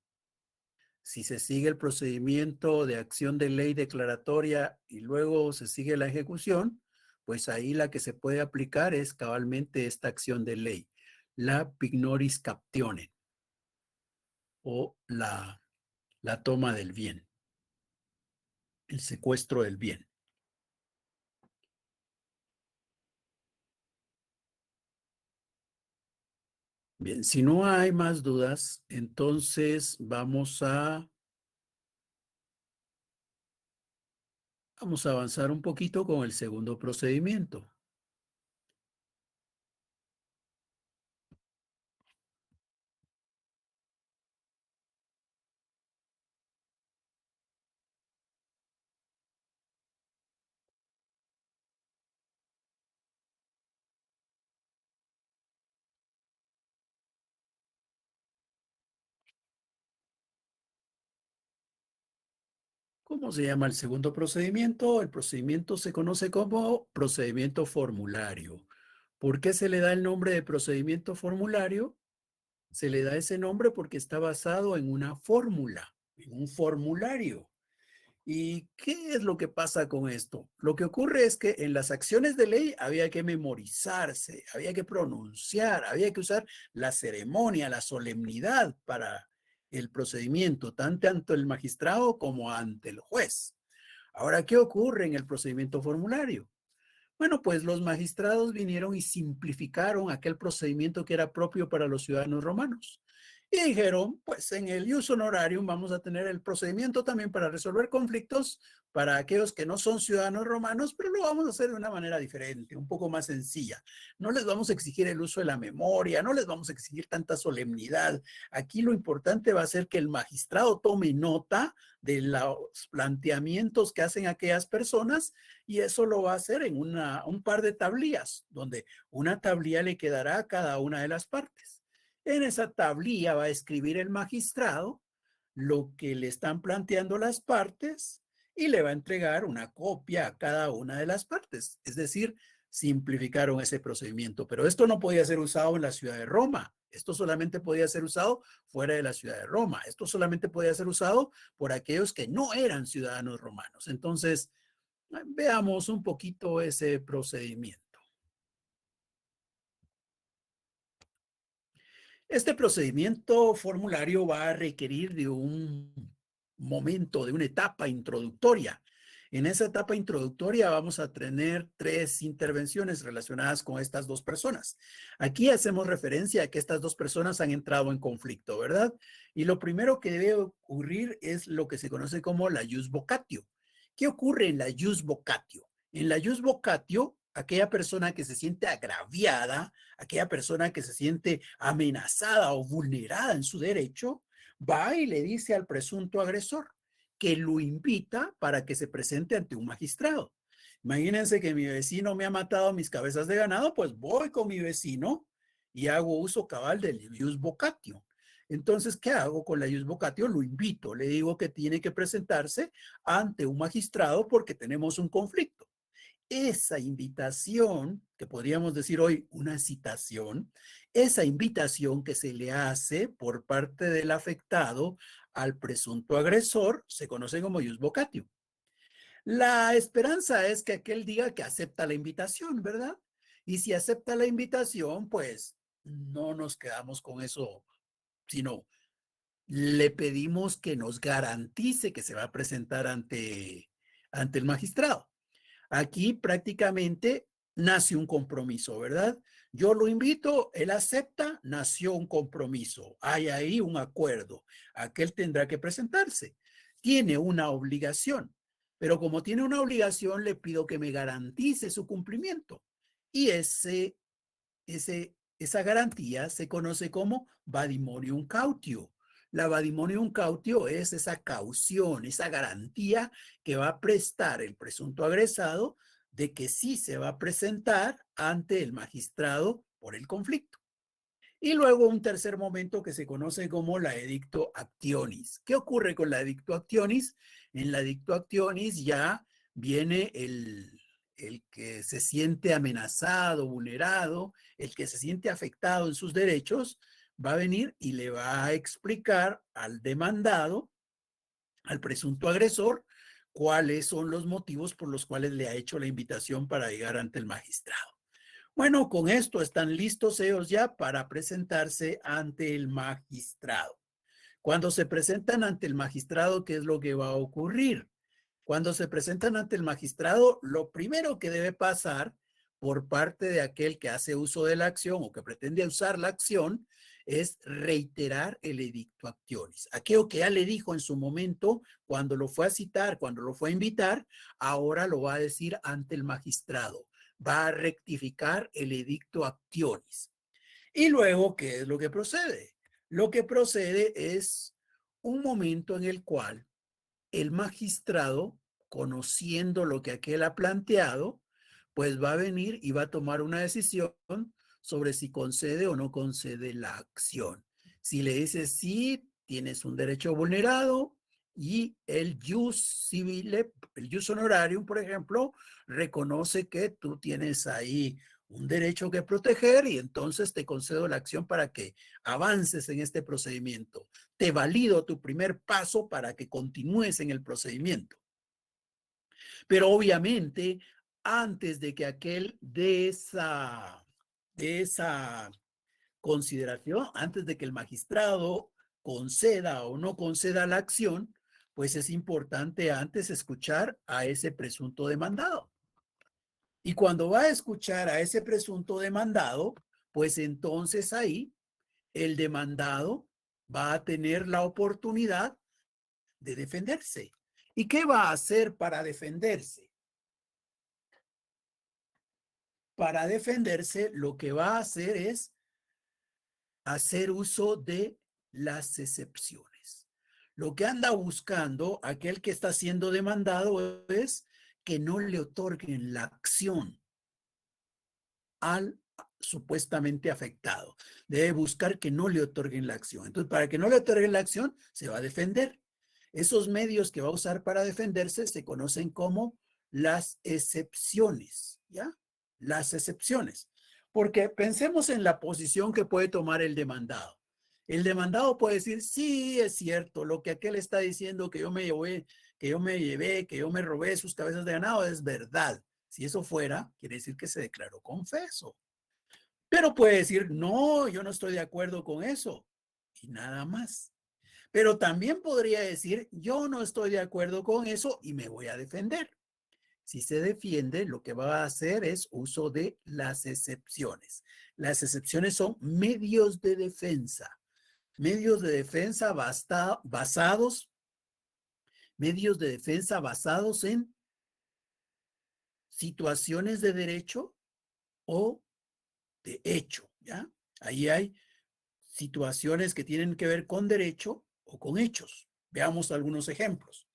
si se sigue el procedimiento de acción de ley declaratoria y luego se sigue la ejecución, pues ahí la que se puede aplicar es cabalmente esta acción de ley, la pignoris captione o la toma del bien, el secuestro del bien. Bien, si no hay más dudas, entonces vamos a avanzar un poquito con el segundo procedimiento. ¿Cómo se llama el segundo procedimiento? El procedimiento se conoce como procedimiento formulario. ¿Por qué se le da el nombre de procedimiento formulario? Se le da ese nombre porque está basado en una fórmula, en un formulario. ¿Y qué es lo que pasa con esto? Lo que ocurre es que en las acciones de ley había que memorizarse, había que pronunciar, había que usar la ceremonia, la solemnidad para el procedimiento, tanto ante el magistrado como ante el juez. Ahora, ¿qué ocurre en el procedimiento formulario? Bueno, pues los magistrados vinieron y simplificaron aquel procedimiento que era propio para los ciudadanos romanos. Y dijeron, pues en el ius honorarium vamos a tener el procedimiento también para resolver conflictos para aquellos que no son ciudadanos romanos, pero lo vamos a hacer de una manera diferente, un poco más sencilla. No les vamos a exigir el uso de la memoria, no les vamos a exigir tanta solemnidad. Aquí lo importante va a ser que el magistrado tome nota de los planteamientos que hacen aquellas personas y eso lo va a hacer en un par de tablillas, donde una tablilla le quedará a cada una de las partes. En esa tablilla va a escribir el magistrado lo que le están planteando las partes y le va a entregar una copia a cada una de las partes. Es decir, simplificaron ese procedimiento, pero esto no podía ser usado en la ciudad de Roma. Esto solamente podía ser usado fuera de la ciudad de Roma. Esto solamente podía ser usado por aquellos que no eran ciudadanos romanos. Entonces, veamos un poquito ese procedimiento. Este procedimiento formulario va a requerir de un momento, de una etapa introductoria. En esa etapa introductoria vamos a tener 3 intervenciones relacionadas con estas 2 personas. Aquí hacemos referencia a que estas 2 personas han entrado en conflicto, ¿verdad? Y lo primero que debe ocurrir es lo que se conoce como la ius vocatio. ¿Qué ocurre en la ius vocatio? En la ius vocatio, aquella persona que se siente agraviada, aquella persona que se siente amenazada o vulnerada en su derecho, va y le dice al presunto agresor que lo invita para que se presente ante un magistrado. Imagínense que mi vecino me ha matado mis cabezas de ganado, pues voy con mi vecino y hago uso cabal del ius vocatio. Entonces, ¿qué hago con la ius vocatio? Lo invito, le digo que tiene que presentarse ante un magistrado porque tenemos un conflicto. Esa invitación, que podríamos decir hoy una citación, esa invitación que se le hace por parte del afectado al presunto agresor, se conoce como ius vocatio. La esperanza es que aquel diga que acepta la invitación, ¿verdad? Y si acepta la invitación, pues no nos quedamos con eso, sino le pedimos que nos garantice que se va a presentar ante el magistrado. Aquí prácticamente nace un compromiso, ¿verdad? Yo lo invito, él acepta, nació un compromiso. Hay ahí un acuerdo. Aquel tendrá que presentarse. Tiene una obligación, pero como tiene una obligación, le pido que me garantice su cumplimiento. Y esa garantía se conoce como vadimonium cautio. La vadimonium cautio es esa caución, esa garantía que va a prestar el presunto agresado de que sí se va a presentar ante el magistrado por el conflicto. Y luego un tercer momento que se conoce como la edicto actionis. ¿Qué ocurre con la edicto actionis? En la edicto actionis ya viene el que se siente amenazado, vulnerado, el que se siente afectado en sus derechos, va a venir y le va a explicar al demandado, al presunto agresor, cuáles son los motivos por los cuales le ha hecho la invitación para llegar ante el magistrado. Bueno, con esto están listos ellos ya para presentarse ante el magistrado. Cuando se presentan ante el magistrado, ¿qué es lo que va a ocurrir? Cuando se presentan ante el magistrado, lo primero que debe pasar por parte de aquel que hace uso de la acción o que pretende usar la acción es reiterar el edicto actionis. Aquello que ya le dijo en su momento cuando lo fue a citar, cuando lo fue a invitar, ahora lo va a decir ante el magistrado. Va a rectificar el edicto actionis. Y luego, ¿qué es lo que procede? Lo que procede es un momento en el cual el magistrado, conociendo lo que aquel ha planteado, pues va a venir y va a tomar una decisión sobre si concede o no concede la acción. Si le dice sí, tienes un derecho vulnerado y el jus civile, el jus honorarium, por ejemplo, reconoce que tú tienes ahí un derecho que proteger y entonces te concedo la acción para que avances en este procedimiento. Te valido tu primer paso para que continúes en el procedimiento. Pero obviamente, antes de que aquel de esa consideración, antes de que el magistrado conceda o no conceda la acción, pues es importante antes escuchar a ese presunto demandado. Y cuando va a escuchar a ese presunto demandado, pues entonces ahí el demandado va a tener la oportunidad de defenderse. ¿Y qué va a hacer para defenderse? Para defenderse, lo que va a hacer es hacer uso de las excepciones. Lo que anda buscando aquel que está siendo demandado es que no le otorguen la acción al supuestamente afectado. Debe buscar que no le otorguen la acción. Entonces, para que no le otorguen la acción, se va a defender. Esos medios que va a usar para defenderse se conocen como las excepciones, ¿ya? Las excepciones. Porque pensemos en la posición que puede tomar el demandado. El demandado puede decir, sí, es cierto, lo que aquel está diciendo que yo me llevé, que yo me robé sus cabezas de ganado, es verdad. Si eso fuera, quiere decir que se declaró confeso. Pero puede decir, no, yo no estoy de acuerdo con eso. Y nada más. Pero también podría decir, yo no estoy de acuerdo con eso y me voy a defender. Si se defiende, lo que va a hacer es uso de las excepciones. Las excepciones son medios de defensa. Medios de defensa basados en situaciones de derecho o de hecho, ¿ya? Ahí hay situaciones que tienen que ver con derecho o con hechos. Veamos algunos ejemplos.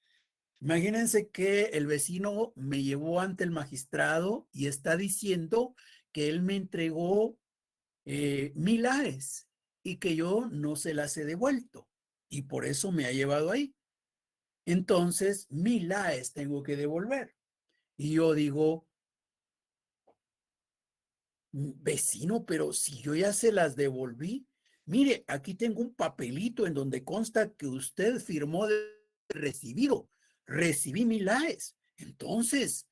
Imagínense que el vecino me llevó ante el magistrado y está diciendo que él me entregó 1,000 AES y que yo no se las he devuelto y por eso me ha llevado ahí. Entonces, 1,000 AES tengo que devolver. Y yo digo, vecino, pero si yo ya se las devolví, mire, aquí tengo un papelito en donde consta que usted firmó de recibido. Recibí 1,000 AES. Entonces,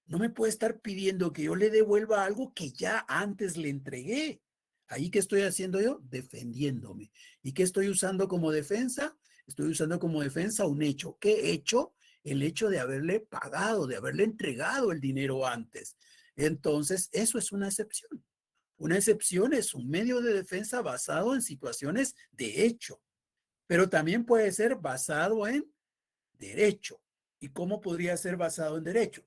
no me puede estar pidiendo que yo le devuelva algo que ya antes le entregué. ¿Ahí qué estoy haciendo yo? Defendiéndome. ¿Y qué estoy usando como defensa? Estoy usando como defensa un hecho. ¿Qué hecho? El hecho de haberle pagado, de haberle entregado el dinero antes. Entonces, eso es una excepción. Una excepción es un medio de defensa basado en situaciones de hecho, pero también puede ser basado en derecho. ¿Y cómo podría ser basado en derecho?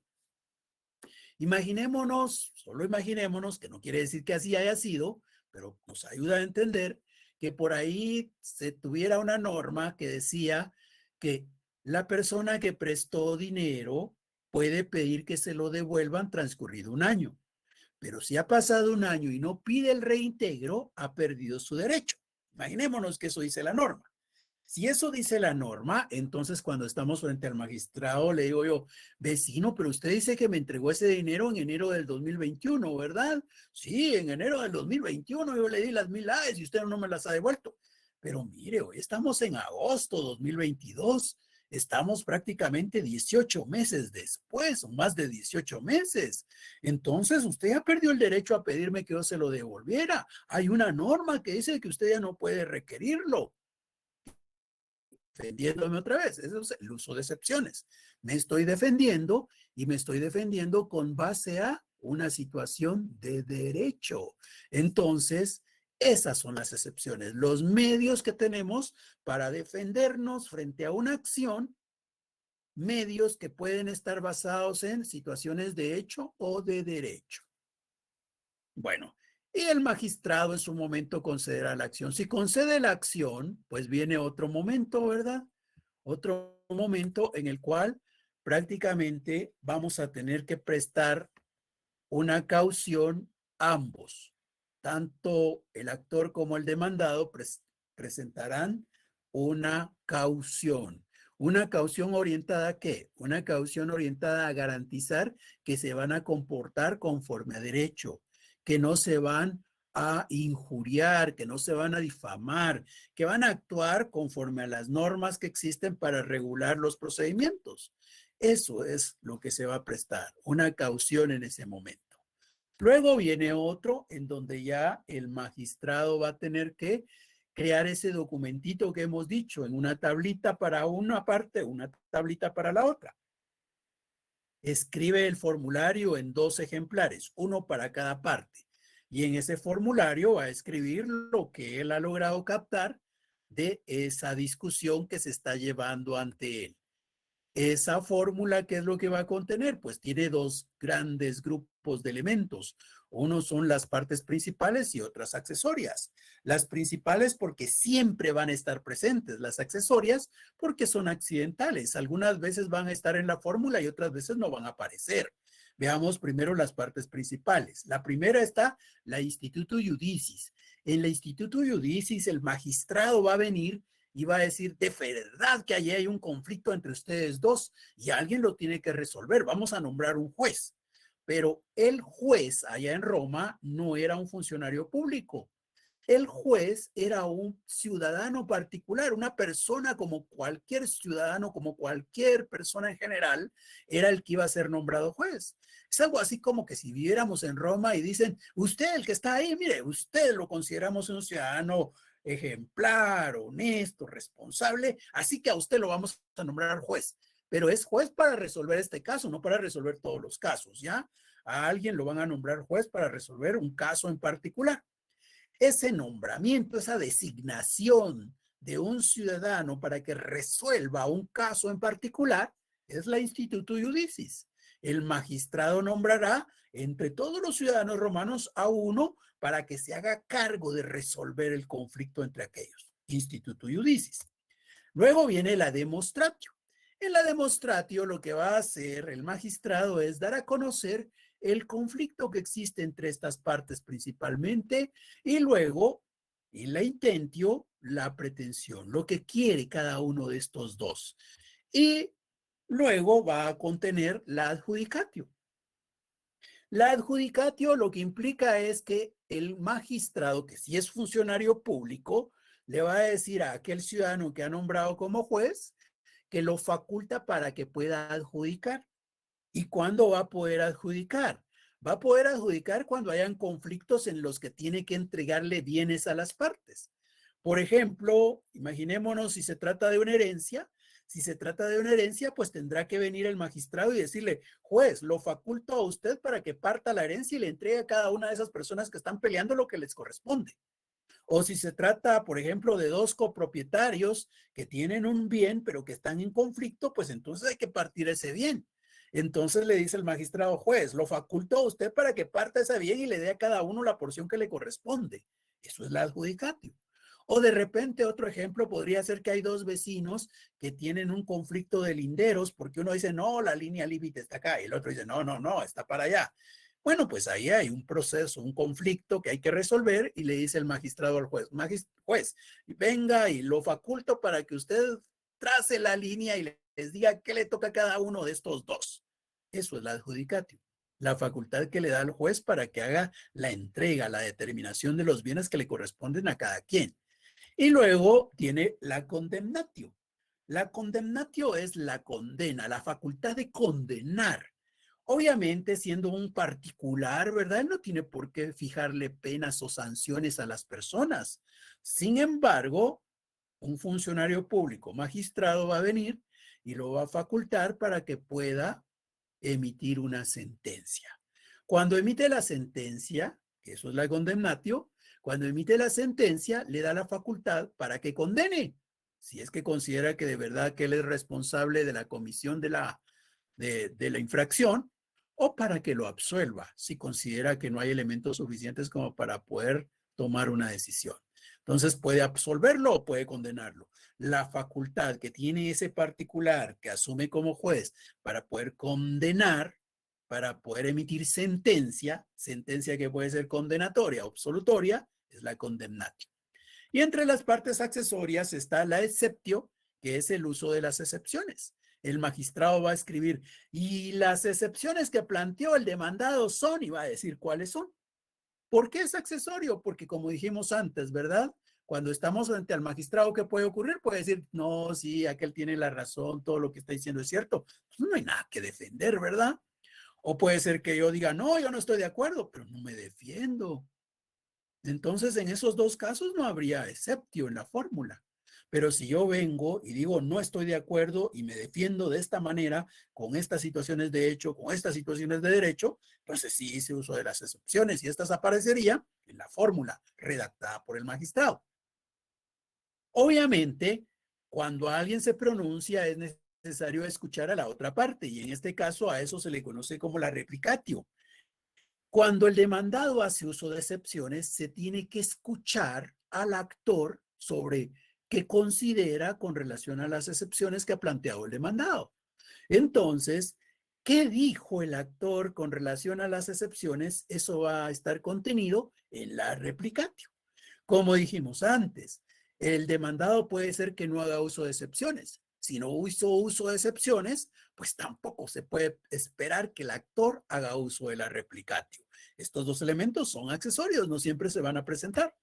Imaginémonos, solo imaginémonos, que no quiere decir que así haya sido, pero nos ayuda a entender que por ahí se tuviera una norma que decía que la persona que prestó dinero puede pedir que se lo devuelvan transcurrido un año. Pero si ha pasado un año y no pide el reintegro, ha perdido su derecho. Imaginémonos que eso dice la norma. Si eso dice la norma, entonces cuando estamos frente al magistrado le digo yo, vecino, pero usted dice que me entregó ese dinero en enero del 2021, ¿verdad? Sí, en enero del 2021 yo le di las 1,000 AES y usted no me las ha devuelto. Pero mire, hoy estamos en agosto 2022, estamos prácticamente 18 meses después, o más de 18 meses. Entonces usted ya perdió el derecho a pedirme que yo se lo devolviera. Hay una norma que dice que usted ya no puede requerirlo. Defendiéndome otra vez, eso es el uso de excepciones. Me estoy defendiendo y me estoy defendiendo con base a una situación de derecho. Entonces, esas son las excepciones, los medios que tenemos para defendernos frente a una acción, medios que pueden estar basados en situaciones de hecho o de derecho. Bueno, y el magistrado en su momento concederá la acción. Si concede la acción, pues viene otro momento, ¿verdad? Otro momento en el cual prácticamente vamos a tener que prestar una caución ambos. Tanto el actor como el demandado presentarán una caución. ¿Una caución orientada a qué? Una caución orientada a garantizar que se van a comportar conforme a derecho, que no se van a injuriar, que no se van a difamar, que van a actuar conforme a las normas que existen para regular los procedimientos. Eso es lo que se va a prestar, una caución en ese momento. Luego viene otro en donde ya el magistrado va a tener que crear ese documentito que hemos dicho, en una tablita para una parte, una tablita para la otra. Escribe el formulario en 2 ejemplares, uno para cada parte. Y en ese formulario va a escribir lo que él ha logrado captar de esa discusión que se está llevando ante él. Esa fórmula, ¿qué es lo que va a contener? Pues tiene dos grandes grupos de elementos. Uno son las partes principales y otras accesorias. Las principales porque siempre van a estar presentes, las accesorias porque son accidentales. Algunas veces van a estar en la fórmula y otras veces no van a aparecer. Veamos primero las partes principales. La primera está la Instituto Iudicis. En la Instituto Iudicis el magistrado va a venir y va a decir, de verdad que allí hay un conflicto entre ustedes dos y alguien lo tiene que resolver. Vamos a nombrar un juez. Pero el juez allá en Roma no era un funcionario público. El juez era un ciudadano particular, una persona como cualquier ciudadano, como cualquier persona en general, era el que iba a ser nombrado juez. Es algo así como que si viviéramos en Roma y dicen, usted el que está ahí, mire, usted lo consideramos un ciudadano ejemplar, honesto, responsable, así que a usted lo vamos a nombrar juez. Pero es juez para resolver este caso, no para resolver todos los casos, ¿ya? A alguien lo van a nombrar juez para resolver un caso en particular. Ese nombramiento, esa designación de un ciudadano para que resuelva un caso en particular, es la Instituto Iudicis. El magistrado nombrará entre todos los ciudadanos romanos a uno para que se haga cargo de resolver el conflicto entre aquellos. Instituto Iudicis. Luego viene la demonstratio. En la demonstratio lo que va a hacer el magistrado es dar a conocer el conflicto que existe entre estas partes principalmente y luego en la intentio la pretensión, lo que quiere cada uno de estos dos. Y luego va a contener la adjudicatio. La adjudicatio lo que implica es que el magistrado, que si es funcionario público, le va a decir a aquel ciudadano que ha nombrado como juez que lo faculta para que pueda adjudicar. ¿Y cuándo va a poder adjudicar? Va a poder adjudicar cuando hayan conflictos en los que tiene que entregarle bienes a las partes. Por ejemplo, imaginémonos si se trata de una herencia. Si se trata de una herencia, pues tendrá que venir el magistrado y decirle, juez, lo faculto a usted para que parta la herencia y le entregue a cada una de esas personas que están peleando lo que les corresponde. O si se trata, por ejemplo, de dos copropietarios que tienen un bien, pero que están en conflicto, pues entonces hay que partir ese bien. Entonces le dice el magistrado, juez, lo faculto a usted para que parta ese bien y le dé a cada uno la porción que le corresponde. Eso es la adjudicatio. O de repente otro ejemplo podría ser que hay dos vecinos que tienen un conflicto de linderos porque uno dice, no, la línea límite está acá y el otro dice, no, está para allá. Bueno, pues ahí hay un proceso, un conflicto que hay que resolver y le dice el magistrado al juez, juez, venga y lo faculto para que usted trace la línea y les diga qué le toca a cada uno de estos dos. Eso es la adjudicatio, la facultad que le da al juez para que haga la entrega, la determinación de los bienes que le corresponden a cada quien. Y luego tiene la condemnatio. La condemnatio es la condena, la facultad de condenar. Obviamente, siendo un particular, ¿verdad? Él no tiene por qué fijarle penas o sanciones a las personas. Sin embargo, un funcionario público, magistrado, va a venir y lo va a facultar para que pueda emitir una sentencia. Cuando emite la sentencia, que eso es la condemnatio, cuando emite la sentencia, le da la facultad para que condene, si es que considera que de verdad que él es responsable de la comisión de la infracción, o para que lo absuelva, si considera que no hay elementos suficientes como para poder tomar una decisión. Entonces puede absolverlo o puede condenarlo. La facultad que tiene ese particular que asume como juez para poder condenar, para poder emitir sentencia que puede ser condenatoria o absolutoria, es la condemnatio. Y entre las partes accesorias está la exceptio, que es el uso de las excepciones. El magistrado va a escribir, y las excepciones que planteó el demandado son, y va a decir cuáles son. ¿Por qué es accesorio? Porque como dijimos antes, ¿verdad? Cuando estamos frente al magistrado, ¿qué puede ocurrir? Puede decir, no, sí, aquel tiene la razón, todo lo que está diciendo es cierto. Pues no hay nada que defender, ¿verdad? O puede ser que yo diga, no, yo no estoy de acuerdo, pero no me defiendo. Entonces, en esos dos casos no habría exceptio en la fórmula. Pero si yo vengo y digo no estoy de acuerdo y me defiendo de esta manera, con estas situaciones de hecho, con estas situaciones de derecho, entonces sí hice uso de las excepciones y estas aparecerían en la fórmula redactada por el magistrado. Obviamente, cuando alguien se pronuncia es necesario escuchar a la otra parte y en este caso a eso se le conoce como la replicatio. Cuando el demandado hace uso de excepciones, se tiene que escuchar al actor sobre qué considera con relación a las excepciones que ha planteado el demandado. Entonces, ¿qué dijo el actor con relación a las excepciones? Eso va a estar contenido en la replicatio. Como dijimos antes, el demandado puede ser que no haga uso de excepciones. Si no hizo uso de excepciones, pues tampoco se puede esperar que el actor haga uso de la replicatio. Estos dos elementos son accesorios, no siempre se van a presentar.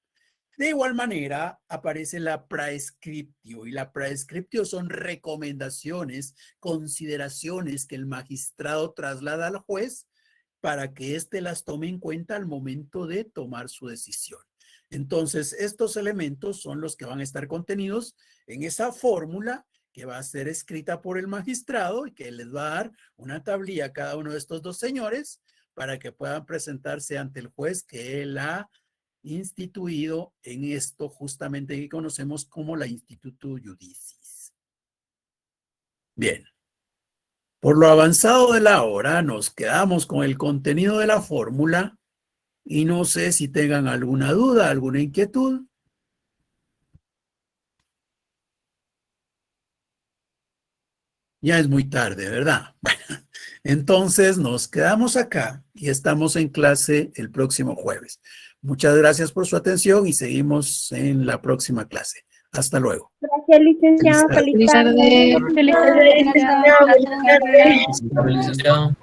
De igual manera, aparece la praescriptio, y la praescriptio son recomendaciones, consideraciones que el magistrado traslada al juez para que éste las tome en cuenta al momento de tomar su decisión. Entonces, estos elementos son los que van a estar contenidos en esa fórmula que va a ser escrita por el magistrado y que les va a dar una tablilla a cada uno de estos dos señores para que puedan presentarse ante el juez que él ha instituido en esto justamente que conocemos como la Institutio Iudicis. Bien. Por lo avanzado de la hora, nos quedamos con el contenido de la fórmula y no sé si tengan alguna duda, alguna inquietud. Ya es muy tarde, ¿verdad? Bueno, entonces nos quedamos acá y estamos en clase el próximo jueves. Muchas gracias por su atención y seguimos en la próxima clase. Hasta luego. Gracias, licenciado. Feliz tarde. Feliz tarde. Feliz tarde. Feliz tarde.